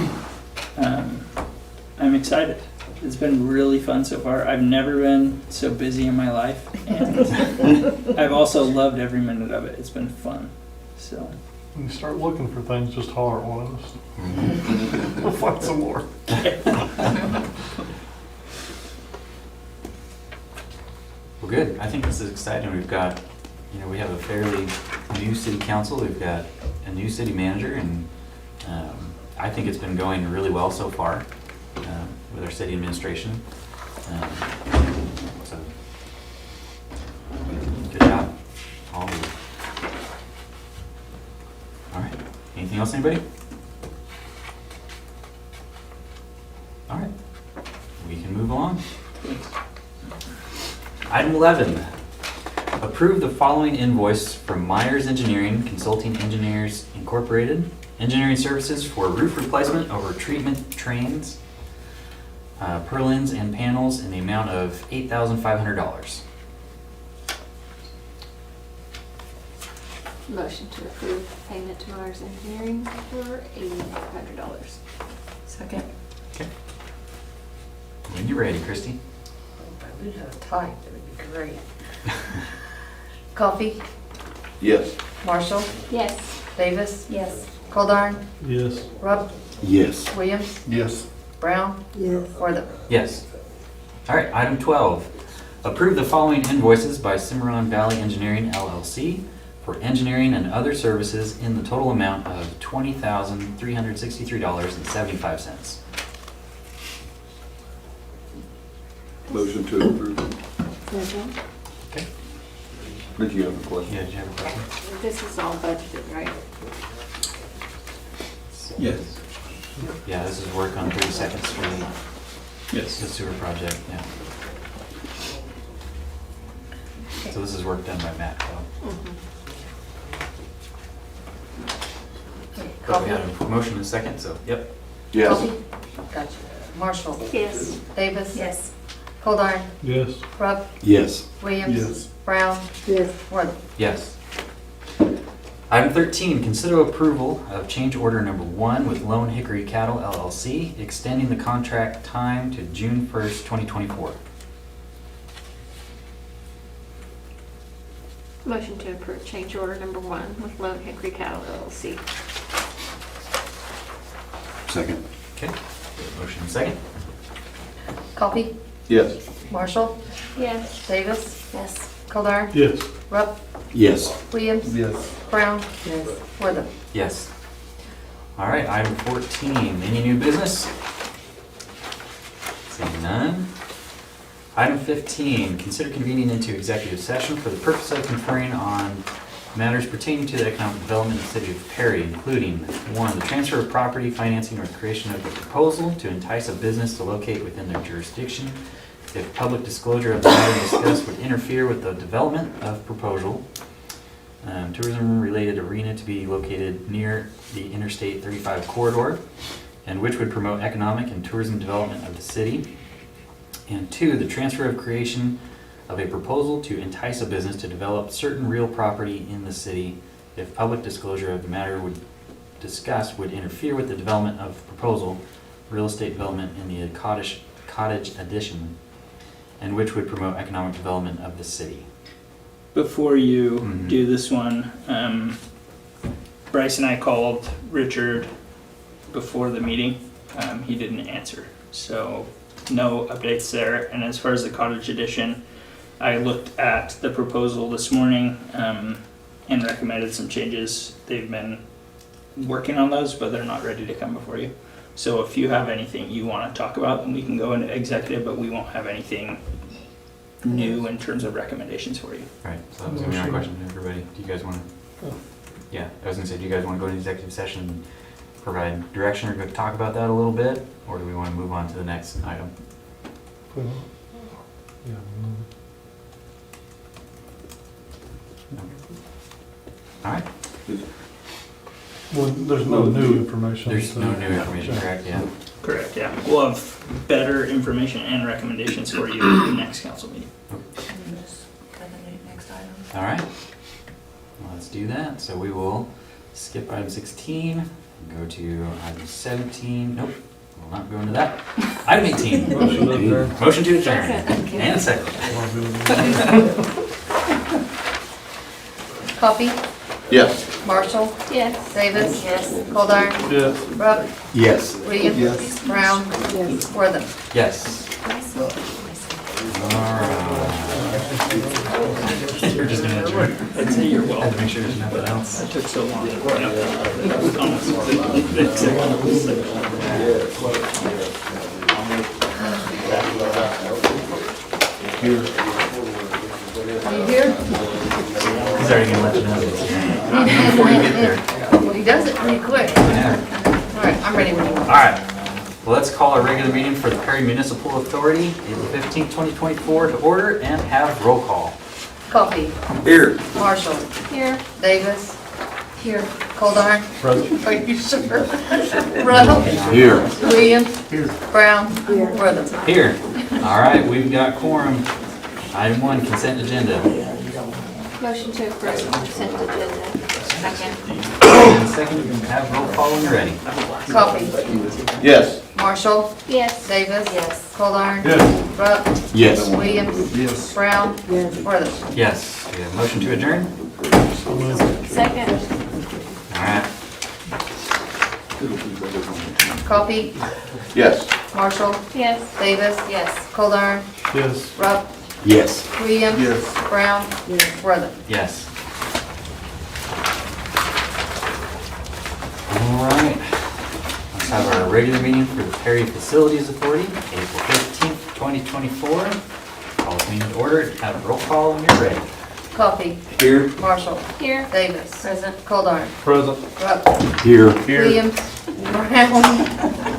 I'm excited. It's been really fun so far. I've never been so busy in my life, and I've also loved every minute of it. It's been fun. So When you start looking for things, just holler at one of us. We'll find some more. Well, good. I think this is exciting. We've got, we have a fairly new city council. We've got a new city manager, and I think it's been going really well so far with our city administration. So, good job, all of you. All right. Anything else, anybody? All right. We can move along. Item 11, approve the following invoice from Myers Engineering Consulting Engineers Incorporated, engineering services for roof replacement over treatment trains, purlins and panels in the amount of $8,500. Motion to approve payment to Myers Engineering for $8,500. Second. Okay. When you're ready, Christie. We'd have a tie, that would be great. Coffee, Yes. Marshall, Yes. Davis, Yes. Coldarn, Yes. Rupp, Yes. Williams, Yes. Brown, Yes. Wortham. Yes. All right, item 12, approve the following invoices by Cimarron Valley Engineering LLC for engineering and other services in the total amount of $20,363.75. Motion to approve. Second. Okay. Did you have a question? Yeah, did you have a question? This is all budgeted, right? Yes. Yeah, this is work on 32nd Street, Yes. the sewer project, yeah. So this is work done by Matt, though. But we had a motion and a second, so, yep. Yes. Coffee, gotcha. Marshall, Yes. Davis, Yes. Coldarn, Yes. Rupp, Yes. Williams, Yes. Brown, Yes. Wortham. Yes. Item 13, consider approval of change order number 1 with Lone Hickory Cattle LLC, extending the contract time to June 1st, 2024. Motion to approve change order number 1 with Lone Hickory Cattle LLC. Second. Okay, motion and second. Coffee, Yes. Marshall, Yes. Davis, Yes. Coldarn, Yes. Rupp, Yes. Williams, Yes. Brown, Yes. Wortham. Yes. All right, item 14, any new business? Seeing none. Item 15, consider convening into executive session for the purpose of conferring on matters pertaining to the economic development of the city of Perry, including 1, the transfer of property, financing, or creation of a proposal to entice a business to locate within their jurisdiction. If public disclosure of the matter discussed would interfere with the development of proposal. Tourism-related arena to be located near the Interstate 35 corridor, and which would promote economic and tourism development of the city. And 2, the transfer of creation of a proposal to entice a business to develop certain real property in the city if public disclosure of the matter would discuss would interfere with the development of proposal real estate development in the cottage addition, and which would promote economic development of the city. Before you Mhm. do this one, Bryce and I called Richard before the meeting. He didn't answer, so no updates there. And as far as the cottage edition, I looked at the proposal this morning and recommended some changes. They've been working on those, but they're not ready to come before you. So if you have anything you want to talk about, then we can go into executive, but we won't have anything new in terms of recommendations for you. Right, so that was gonna be my question to everybody. Do you guys wanna? Yeah, I was gonna say, do you guys wanna go into executive session and provide direction or go talk about that a little bit? Or do we wanna move on to the next item? Yeah. All right. Well, there's no new information. There's so- no new information, correct? Yeah. Correct, yeah. We'll have better information and recommendations for you at the next council meeting. Next item. All right. Well, let's do that. So we will skip item 16, and go to item 17. Nope, we'll not go into that. Item 18. Motion to adjourn. Motion to adjourn. Second. And a second. Coffee, Yes. Marshall, Yes. Davis. Yes. Goldar. Yes. Rupp, Yes. Williams. Yes. Brown. Yes. Wortham. Yes. All right. You're just gonna adjourn. I'd say you're Had to welcome. make sure there's nothing else. That took so long to bring up that. Almost the Are you here? He's already gonna let you know. Before you get there. Well, he does it pretty quick. Yeah. All right, I'm ready when you All are. right. Well, let's call our regular meeting for the Perry Municipal Authority, April 15th, 2024 to order and have roll call. Coffee, Here. Marshall, Here. Davis. Here. Goldar. Present. Are you sure? Rupp, Here. Williams. Here. Brown. Here. Wortham. Here. All right, we've got quorum. Item 1, consent agenda. Motion to approve consent agenda. Second. And second, you can have roll call when you're ready. Coffee, Yes. Marshall, Yes. Davis. Yes. Goldar. Yes. Rupp, Yes. Williams. Yes. Brown. Yes. Wortham. Yes. We have a motion to adjourn. Second. All right. Coffee, Yes. Marshall, Yes. Davis. Yes. Goldar. Yes. Rupp, Yes. Williams. Yes. Brown. Wortham. Yes. All right. Let's have our regular meeting for the Perry Facilities Authority, April 15th, 2024. Call this meeting to order. Have a roll call when you're ready. Coffee, Here. Marshall, Here. Davis. Present. Goldar. Present. Rupp, Here. Williams. Brown.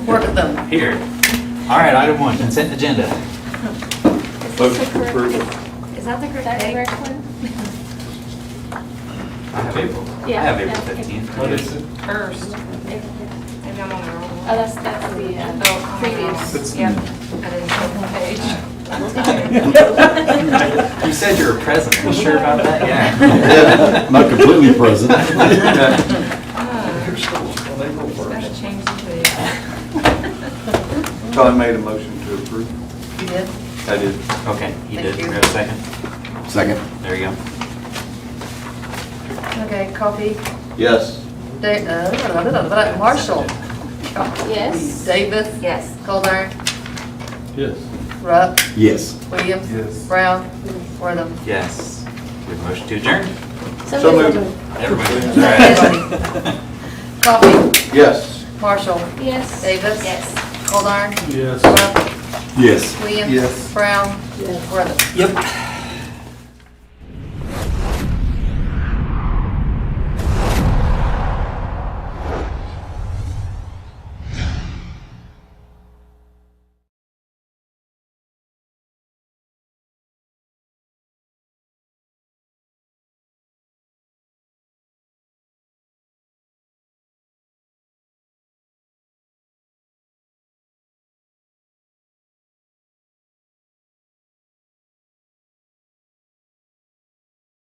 Wortham. Here. All right, item 1, consent agenda. Is this the correct, Is that the is correct that the date? correct one? I have April. I Yeah, have April yeah. 15th. What is it? First. Maybe I'm on the wrong one. Oh, that's the previous. Yep. I didn't flip the page. You said you were present. Are you sure about that? Yeah. Not completely present. Gotta change the page. So I made a motion to approve. You did? I did. Okay, he Thank did. you. We have a second. Second. There you go. Okay, Coffee, Yes. Marshall. Yes. Davis. Yes. Goldar. Yes. Rupp, Yes. Williams. Yes. Brown. Wortham. Yes. We have a motion to adjourn. So moved. Everybody. All right. Coffee, Yes. Marshall, Yes. Davis. Yes. Goldar. Yes. Rupp, Yes. Williams. Yes. Brown. Yes. Wortham. Yep.